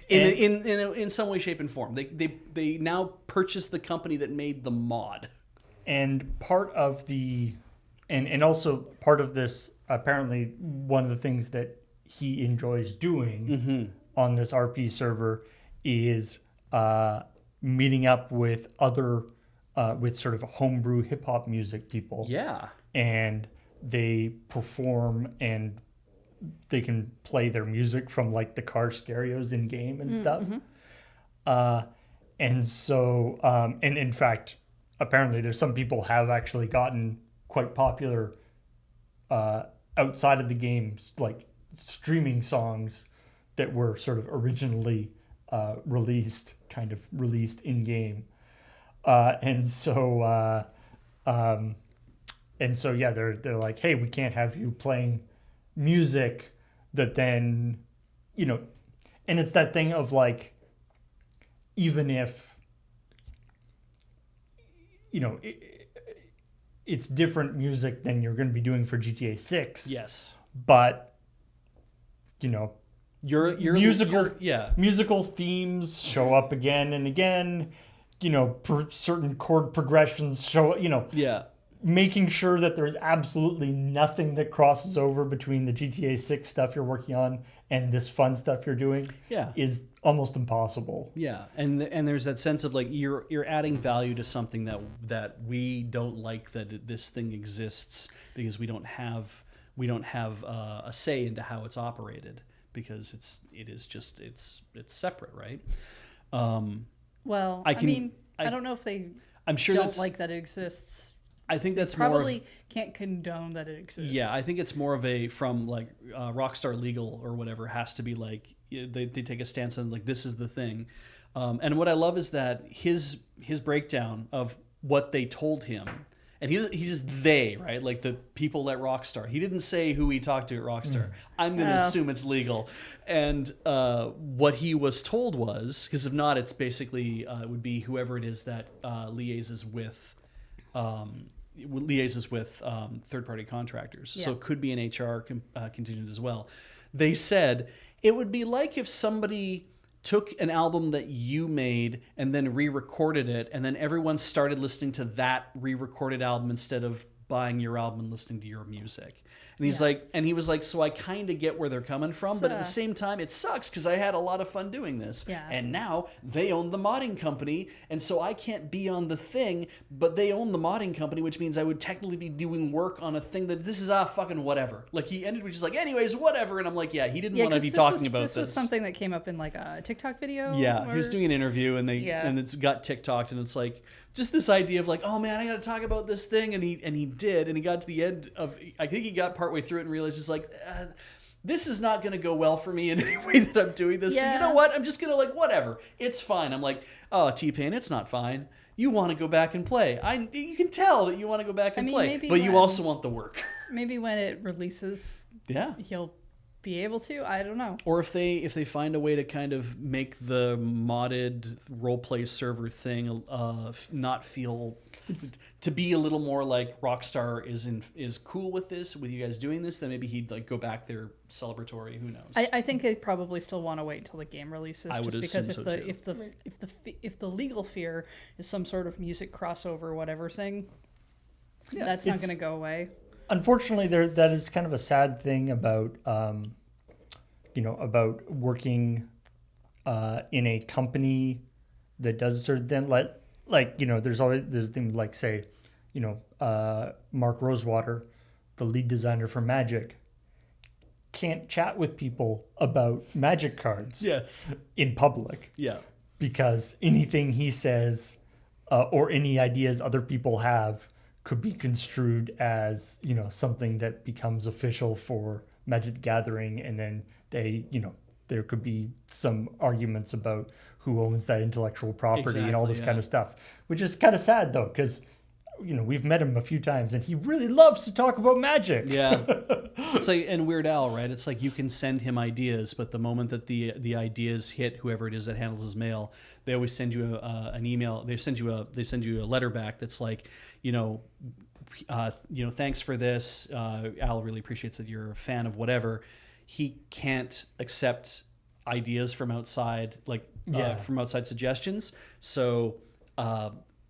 In some way, shape, and form. They now purchase the company that made the mod. And part of the... And also part of this, apparently, one of the things that he enjoys doing on this RP server is meeting up with other with sort of homebrew hip hop music people. Yeah. And they perform and they can play their music from like the car stereos in game and stuff. And so and in fact, apparently there's some people have actually gotten quite popular outside of the games, like streaming songs that were sort of originally released in game, and so yeah, they're like, hey, we can't have you playing music that then, and it's that thing of like, even if it's different music than you're going to be doing for GTA 6. Yes. But Your musical themes show up again and again. Certain chord progressions show. Yeah. Making sure that there's absolutely nothing that crosses over between the GTA 6 stuff you're working on and this fun stuff you're doing is almost impossible. Yeah, and there's that sense of like you're adding value to something that we don't like that this thing exists because we don't have a say into how it's operated because it's separate, right? Well, I don't know if they I'm sure don't like that it exists. I think that's probably can't condone that it exists. Yeah, I think it's more of a from like Rockstar Legal or whatever has to be like they take a stance on like this is the thing, and what I love is that his breakdown of what they told him, and he's they right like the people at Rockstar. He didn't say who he talked to at Rockstar. I'm going to assume it's legal, and what he was told was because if not, it's basically it would be whoever it is that liaises with. Liaises with third-party contractors. So it could be an HR contingent as well. They said it would be like if somebody took an album that you made and then re-recorded it, and then everyone started listening to that re-recorded album instead of buying your album and listening to your music. And he's he was like, so I kind of get where they're coming from, but at the same time, it sucks because I had a lot of fun doing this. Yeah. And now they own the modding company, and so I can't be on the thing, but they own the modding company, which means I would technically be doing work on a thing that this is fucking whatever. Like he ended with just like, anyways, whatever. And I'm like, he didn't want to be talking about this. This was something that came up in like a TikTok video. Yeah, he was doing an interview, and and it's got TikToked, and it's like. Just this idea of like, oh man, I got to talk about this thing, and he did, and he got to the end of, I think he got partway through it and realized it's like, this is not going to go well for me in any way that I'm doing this. Yeah. So you know what? I'm just going to like whatever. It's fine. I'm like, oh T-Pain, it's not fine. You want to go back and play. You can tell that you want to go back and play, but you also want the work. Maybe when it releases, he'll be able to. I don't know. Or if they find a way to kind of make the modded roleplay server thing not feel to be a little more like Rockstar is cool with you guys doing this, then maybe he'd like go back there celebratory. Who knows? I think they probably still want to wait until the game releases. I would because assume if the legal fear is some sort of music crossover whatever thing, that's not going to go away. Unfortunately, that is kind of a sad thing about, about working in a company that does certain thing. There's things like say, Mark Rosewater, the lead designer for Magic, can't chat with people about Magic cards. Yes. In public. Yeah. Because anything he says or any ideas other people have could be construed as, something that becomes official for Magic the Gathering, and then there could be some arguments about who owns that intellectual property and all this kind of stuff, which is kind of sad though, because we've met him a few times and he really loves to talk about Magic. Yeah. It's like, and Weird Al, right? It's like you can send him ideas, but the moment that the ideas hit whoever it is that handles his mail, they always send you an email. They send you a letter back that's like, thanks for this. Al really appreciates that you're a fan of whatever. He can't accept ideas from outside, from outside suggestions. So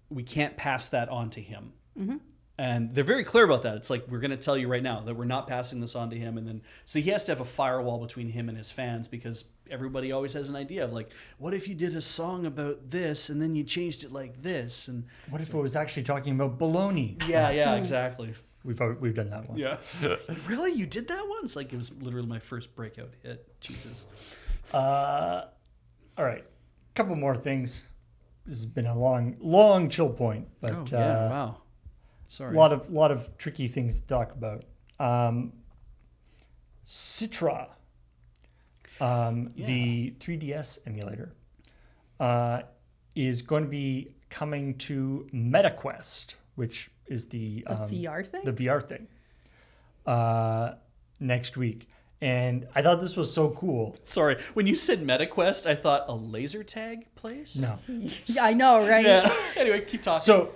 we can't pass that on to him. Mm-hmm. And they're very clear about that. It's like, we're going to tell you right now that we're not passing this on to him. And then, so he has to have a firewall between him and his fans, because everybody always has an idea of like, what if you did a song about this and then you changed it like this? And what if it was actually talking about baloney? Yeah, exactly. We've done that one. Yeah. Really? You did that one? It's like, it was literally my first breakout hit. Jesus. All right. A couple more things. This has been a long chill point, but wow. Sorry. A lot of tricky things to talk about. Citra, the 3DS emulator, is going to be coming to MetaQuest, which is the VR thing. The VR thing. Next week. And I thought this was so cool. Sorry, when you said MetaQuest, I thought a laser tag place? No. Yeah, I know, right? Yeah. Anyway, keep talking. So,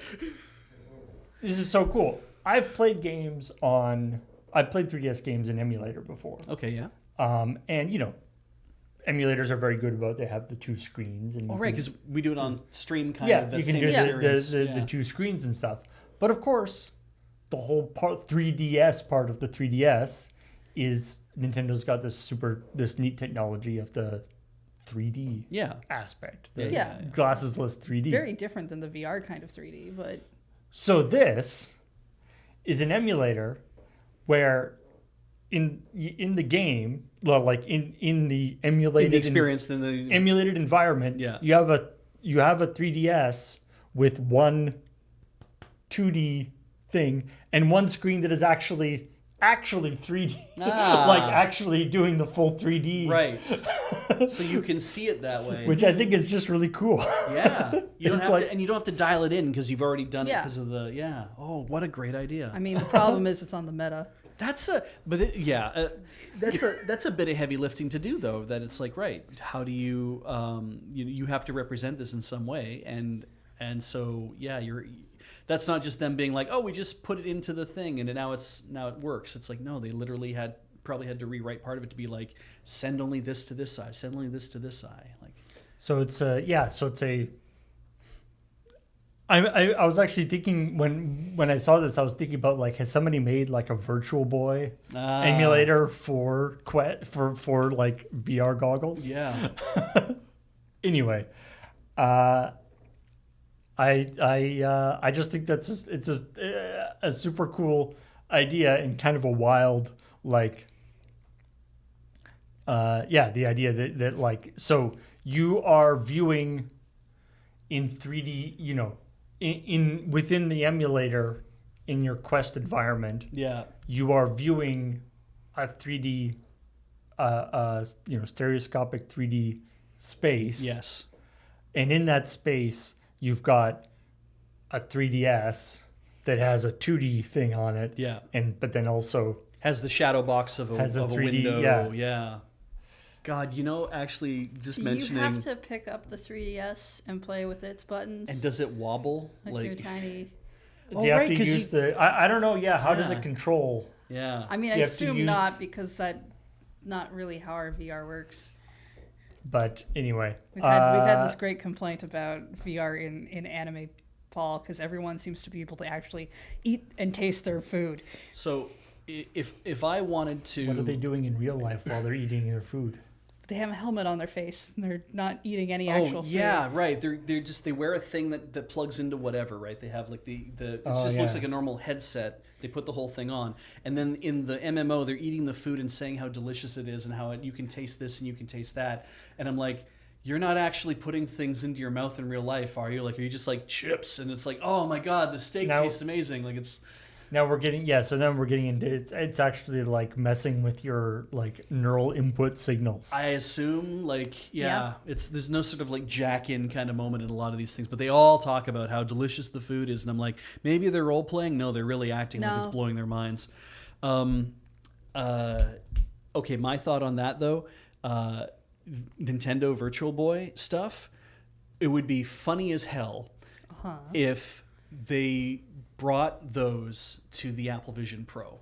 this is so cool. I've played 3DS games in emulator before. Okay, yeah. And, emulators are very good about. They have the two screens, and Oh, right, because we do it on stream kind yeah, of. That you can same do experience. the two screens and stuff. But of course, the whole 3DS part of the 3DS is Nintendo's got this neat technology of the 3D aspect. The glassesless 3D. Very different than the VR kind of 3D, but So this is an emulator where in the game, well, like in the emulated In the experience, in the emulated environment, you have a 3DS with one 2D thing and one screen that is actually 3D, like actually doing the full 3D. Right. So you can see it that way. Which I think is just really cool. Yeah. You don't have to, and you don't have to dial it in because you've already done it because of the Oh, what a great idea. I mean, the problem is it's on the Meta. That's a bit of heavy lifting to do though. That it's like, right, how do you you have to represent this in some way, and so that's not just them being like, oh, we just put it into the thing and now it works. It's like, no, they literally probably had to rewrite part of it to be like, send only this to this side, send only this to this eye. Like, so it's I was actually thinking when I saw this, I was thinking about like, has somebody made like a Virtual Boy emulator for like VR goggles? Yeah. Anyway, I just think it's a super cool idea and kind of a wild like the idea that like, so you are viewing in 3D, in within the emulator in your Quest environment, you are viewing a 3D stereoscopic 3D space. Yes. And in that space you've got a 3DS that has a 2D thing on it. Yeah. But then also has the shadow box of a 3D, window. Yeah. God, actually just mentioning. You have to pick up the 3DS and play with its buttons. And does it wobble? With your tiny. Do you have to use the? I don't know. Yeah. How does it control? Yeah. I mean, I assume not, because that's not really how our VR works. But anyway, we've had this great complaint about VR in anime, Paul, because everyone seems to be able to actually eat and taste their food. So if I wanted to, what are they doing in real life while they're eating their food? They have a helmet on their face. And they're not eating any actual food. Yeah, right. They wear a thing that plugs into whatever, right? They have like looks like a normal headset. They put the whole thing on, and then in the MMO, they're eating the food and saying how delicious it is and how you can taste this and you can taste that. And I'm like, you're not actually putting things into your mouth in real life, are you? Like, are you just like chips? And it's like, oh my god, the steak tastes amazing. Like it's. Now we're getting so then we're getting into it's actually like messing with your like neural input signals. I assume there's no sort of like jack in kind of moment in a lot of these things, but they all talk about how delicious the food is, and I'm like, maybe they're role playing. No, they're really acting like it's blowing their minds. Okay, my thought on that though, Nintendo Virtual Boy stuff, it would be funny as hell if they brought those to the Apple Vision Pro.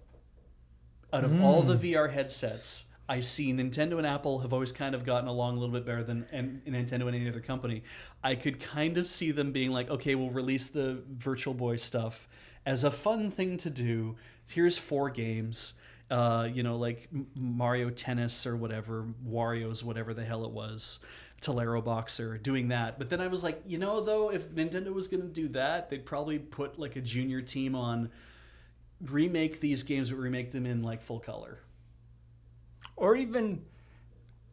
Out of all the VR headsets, I see Nintendo and Apple have always kind of gotten along a little bit better than Nintendo and any other company. I could kind of see them being like, okay, we'll release the Virtual Boy stuff as a fun thing to do. Here's 4 games, like Mario Tennis or whatever, Wario's whatever the hell it was. Tolero Boxer, doing that. But then I was like, though, if Nintendo was going to do that, they'd probably put like a junior team on, remake these games, but remake them in like full color. Or even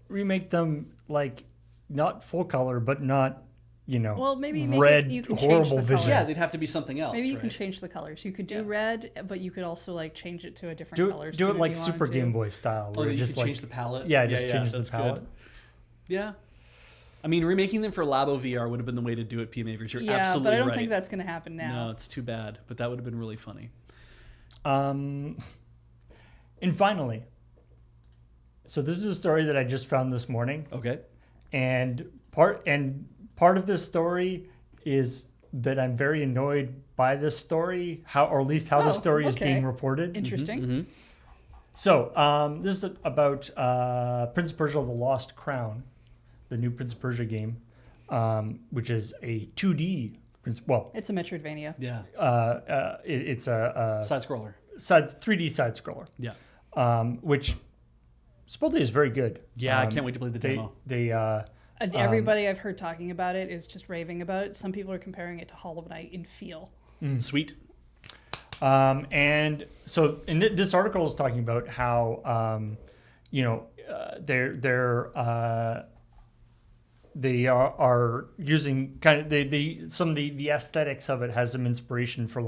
remake them like not full color, but not, well, maybe red, you can horrible change the vision. color. Yeah, they'd have to be something else. Maybe you can change the colors. You could do red, but you could also like change it to a different color. Do it like Super Game Boy style. Where you just like, change the palette? Yeah, change the palette. Good. Yeah. I mean, remaking them for Labo VR would have been the way to do it, P. Mavers. You're absolutely right. But I don't think that's going to happen now. No, it's too bad. But that would have been really funny. And finally, so this is a story that I just found this morning. Okay. And part of this story is that I'm very annoyed by this story, or at least how the story is being reported. Interesting. So this is about Prince of Persia: The Lost Crown, the new Prince of Persia game, which is a 2D Prince. Well, It's a Metroidvania. Yeah. it's a Side scroller. 3D side scroller, Yeah. which supposedly is very good. Yeah, I can't wait to play the demo. And everybody I've heard talking about it is just raving about it. Some people are comparing it to Hollow Knight in feel. Sweet. And so in this article is talking about how they are using kind of some of the aesthetics of it has some inspiration from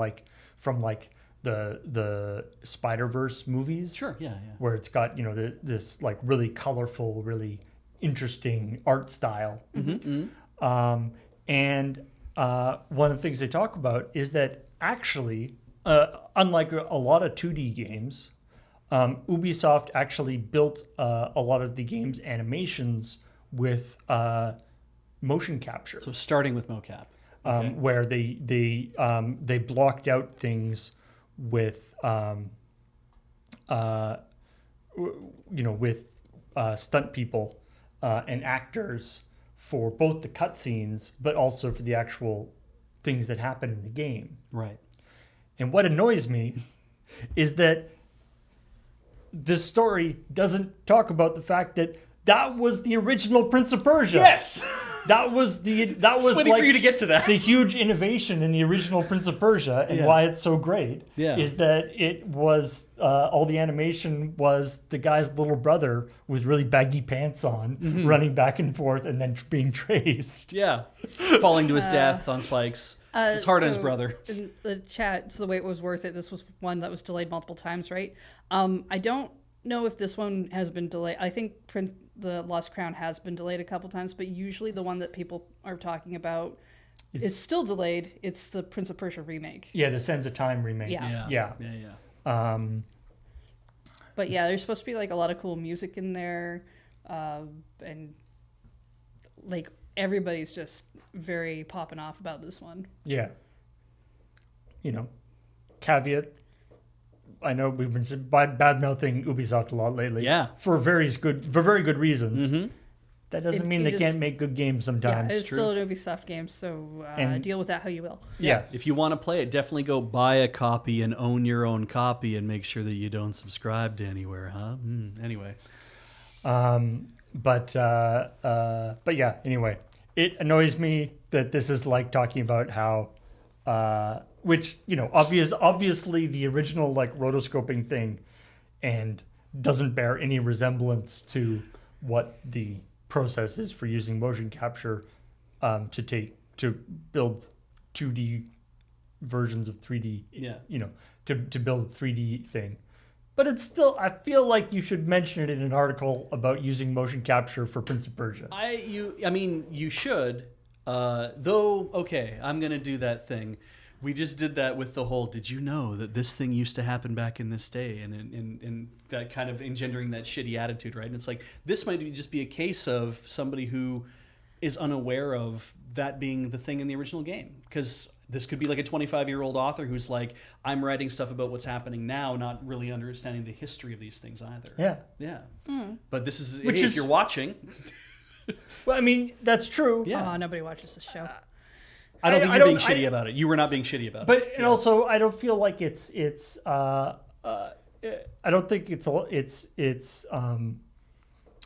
the Spider-Verse movies. Sure. Yeah. Where it's got this like really colorful, really interesting art style. And one of the things they talk about is that actually, unlike a lot of 2D games, Ubisoft actually built a lot of the game's animations with motion capture. So starting with mocap. Okay. Where they blocked out things with stunt people and actors for both the cutscenes, but also for the actual things that happen in the game. Right. And what annoys me is that this story doesn't talk about the fact that was the original Prince of Persia. Yes. That was Waiting like for you to get to that. the huge innovation in the original Prince of Persia, and why it's so great is that it was all the animation was the guy's little brother with really baggy pants on, running back and forth, and then being traced. Yeah. Falling to his death on spikes. It's hard on his brother. In the chat, so the wait was worth it. This was one that was delayed multiple times, right? I don't know if this one has been delayed. I think the Lost Crown has been delayed a couple times, but usually the one that people are talking about is still delayed. It's the Prince of Persia remake. Yeah, the Sands of Time remake. Yeah. But yeah, there's supposed to be like a lot of cool music in there, and like everybody's just very popping off about this one. Yeah. Caveat. I know we've been bad mouthing Ubisoft a lot lately. Yeah. For very good reasons. That doesn't mean they can't make good games sometimes. Yeah, it's still an Ubisoft game, so deal with that how you will. Yeah. If you want to play it, definitely go buy a copy and own your own copy and make sure that you don't subscribe to anywhere, huh? Anyway. But yeah, anyway. It annoys me that this is like talking about how which, obviously the original like rotoscoping thing and doesn't bear any resemblance to what the process is for using motion capture to build 2D versions of 3D, to build a 3D thing. But it's still, I feel like you should mention it in an article about using motion capture for Prince of Persia. You should, though, okay, I'm going to do that thing. We just did that with the whole, did you know that this thing used to happen back in this day? And that kind of engendering that shitty attitude, right? And it's like, this might just be a case of somebody who is unaware of that being the thing in the original game. Because this could be like a 25-year-old author who's like, I'm writing stuff about what's happening now, not really understanding the history of these things either. Yeah. Yeah. But this is, Which if you're watching. Well, I mean, that's true. Yeah. Oh, nobody watches this show. I don't think you're being shitty about it. You were not being shitty about it. But also, I don't feel like it's I don't think it's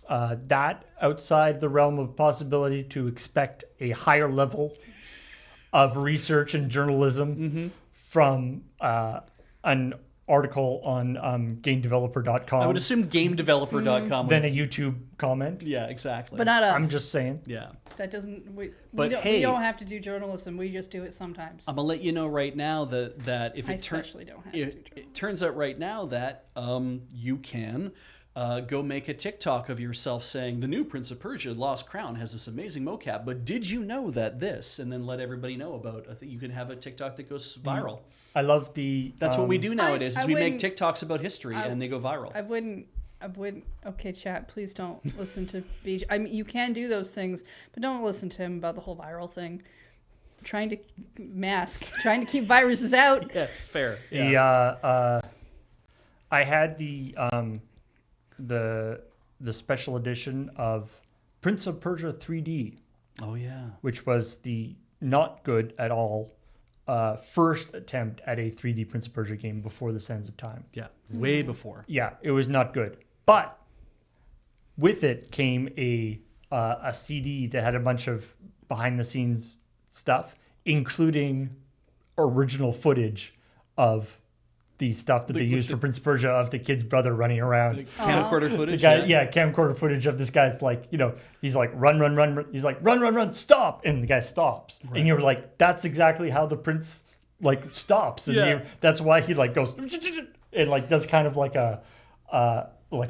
that outside the realm of possibility to expect a higher level of research and journalism from an article on GameDeveloper.com. I would assume GameDeveloper.com than a YouTube comment. Yeah, exactly. But not us. I'm just saying. Yeah. That doesn't. We Hey, don't have to do journalism. We just do it sometimes. I'm gonna let you know right now that if I it turns, especially don't have to do journalism. it turns out right now that you can go make a TikTok of yourself saying the new Prince of Persia Lost Crown has this amazing mocap, but did you know that this? And then let everybody know about. I think you can have a TikTok that goes viral. I love the. That's what we do nowadays. I We make wouldn't- TikToks about history and they go viral. I wouldn't. Okay, chat. Please don't listen to BJ. I mean, you can do those things, but don't listen to him about the whole viral thing. Trying to trying to keep viruses out. Yes, fair. The I had the special edition of Prince of Persia 3D, Oh yeah. which was the not good at all first attempt at a 3D Prince of Persia game before the Sands of Time. Yeah. Way before. Yeah, it was not good. But with it came a CD that had a bunch of behind the scenes stuff, including original footage of the stuff that they used for Prince of Persia of the kid's brother running around. Camcorder The footage. guy, camcorder footage of this guy's like, he's like, run, run, run. He's like, run, run, run, stop. And the guy stops. Right. And you're like, that's exactly how the prince like stops. And that's why he like goes and like does kind of like a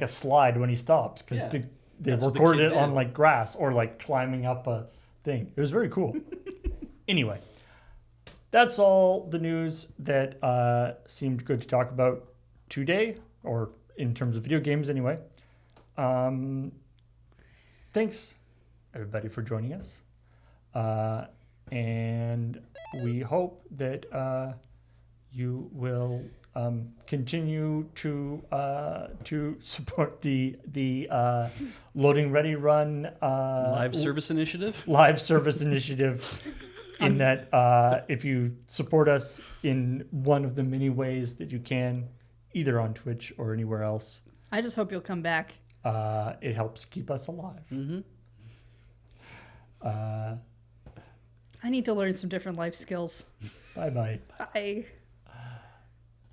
slide when he stops. Because they recorded it on like grass or like climbing up a thing. It was very cool. Anyway, that's all the news that seemed good to talk about today, or in terms of video games anyway. Thanks, everybody, for joining us. And we hope that you will continue to support the Loading Ready Run Live service initiative. In that if you support us in one of the many ways that you can, either on Twitch or anywhere else, I just hope you'll come back. It helps keep us alive. Mm-hmm. I need to learn some different life skills. Bye-bye. Bye.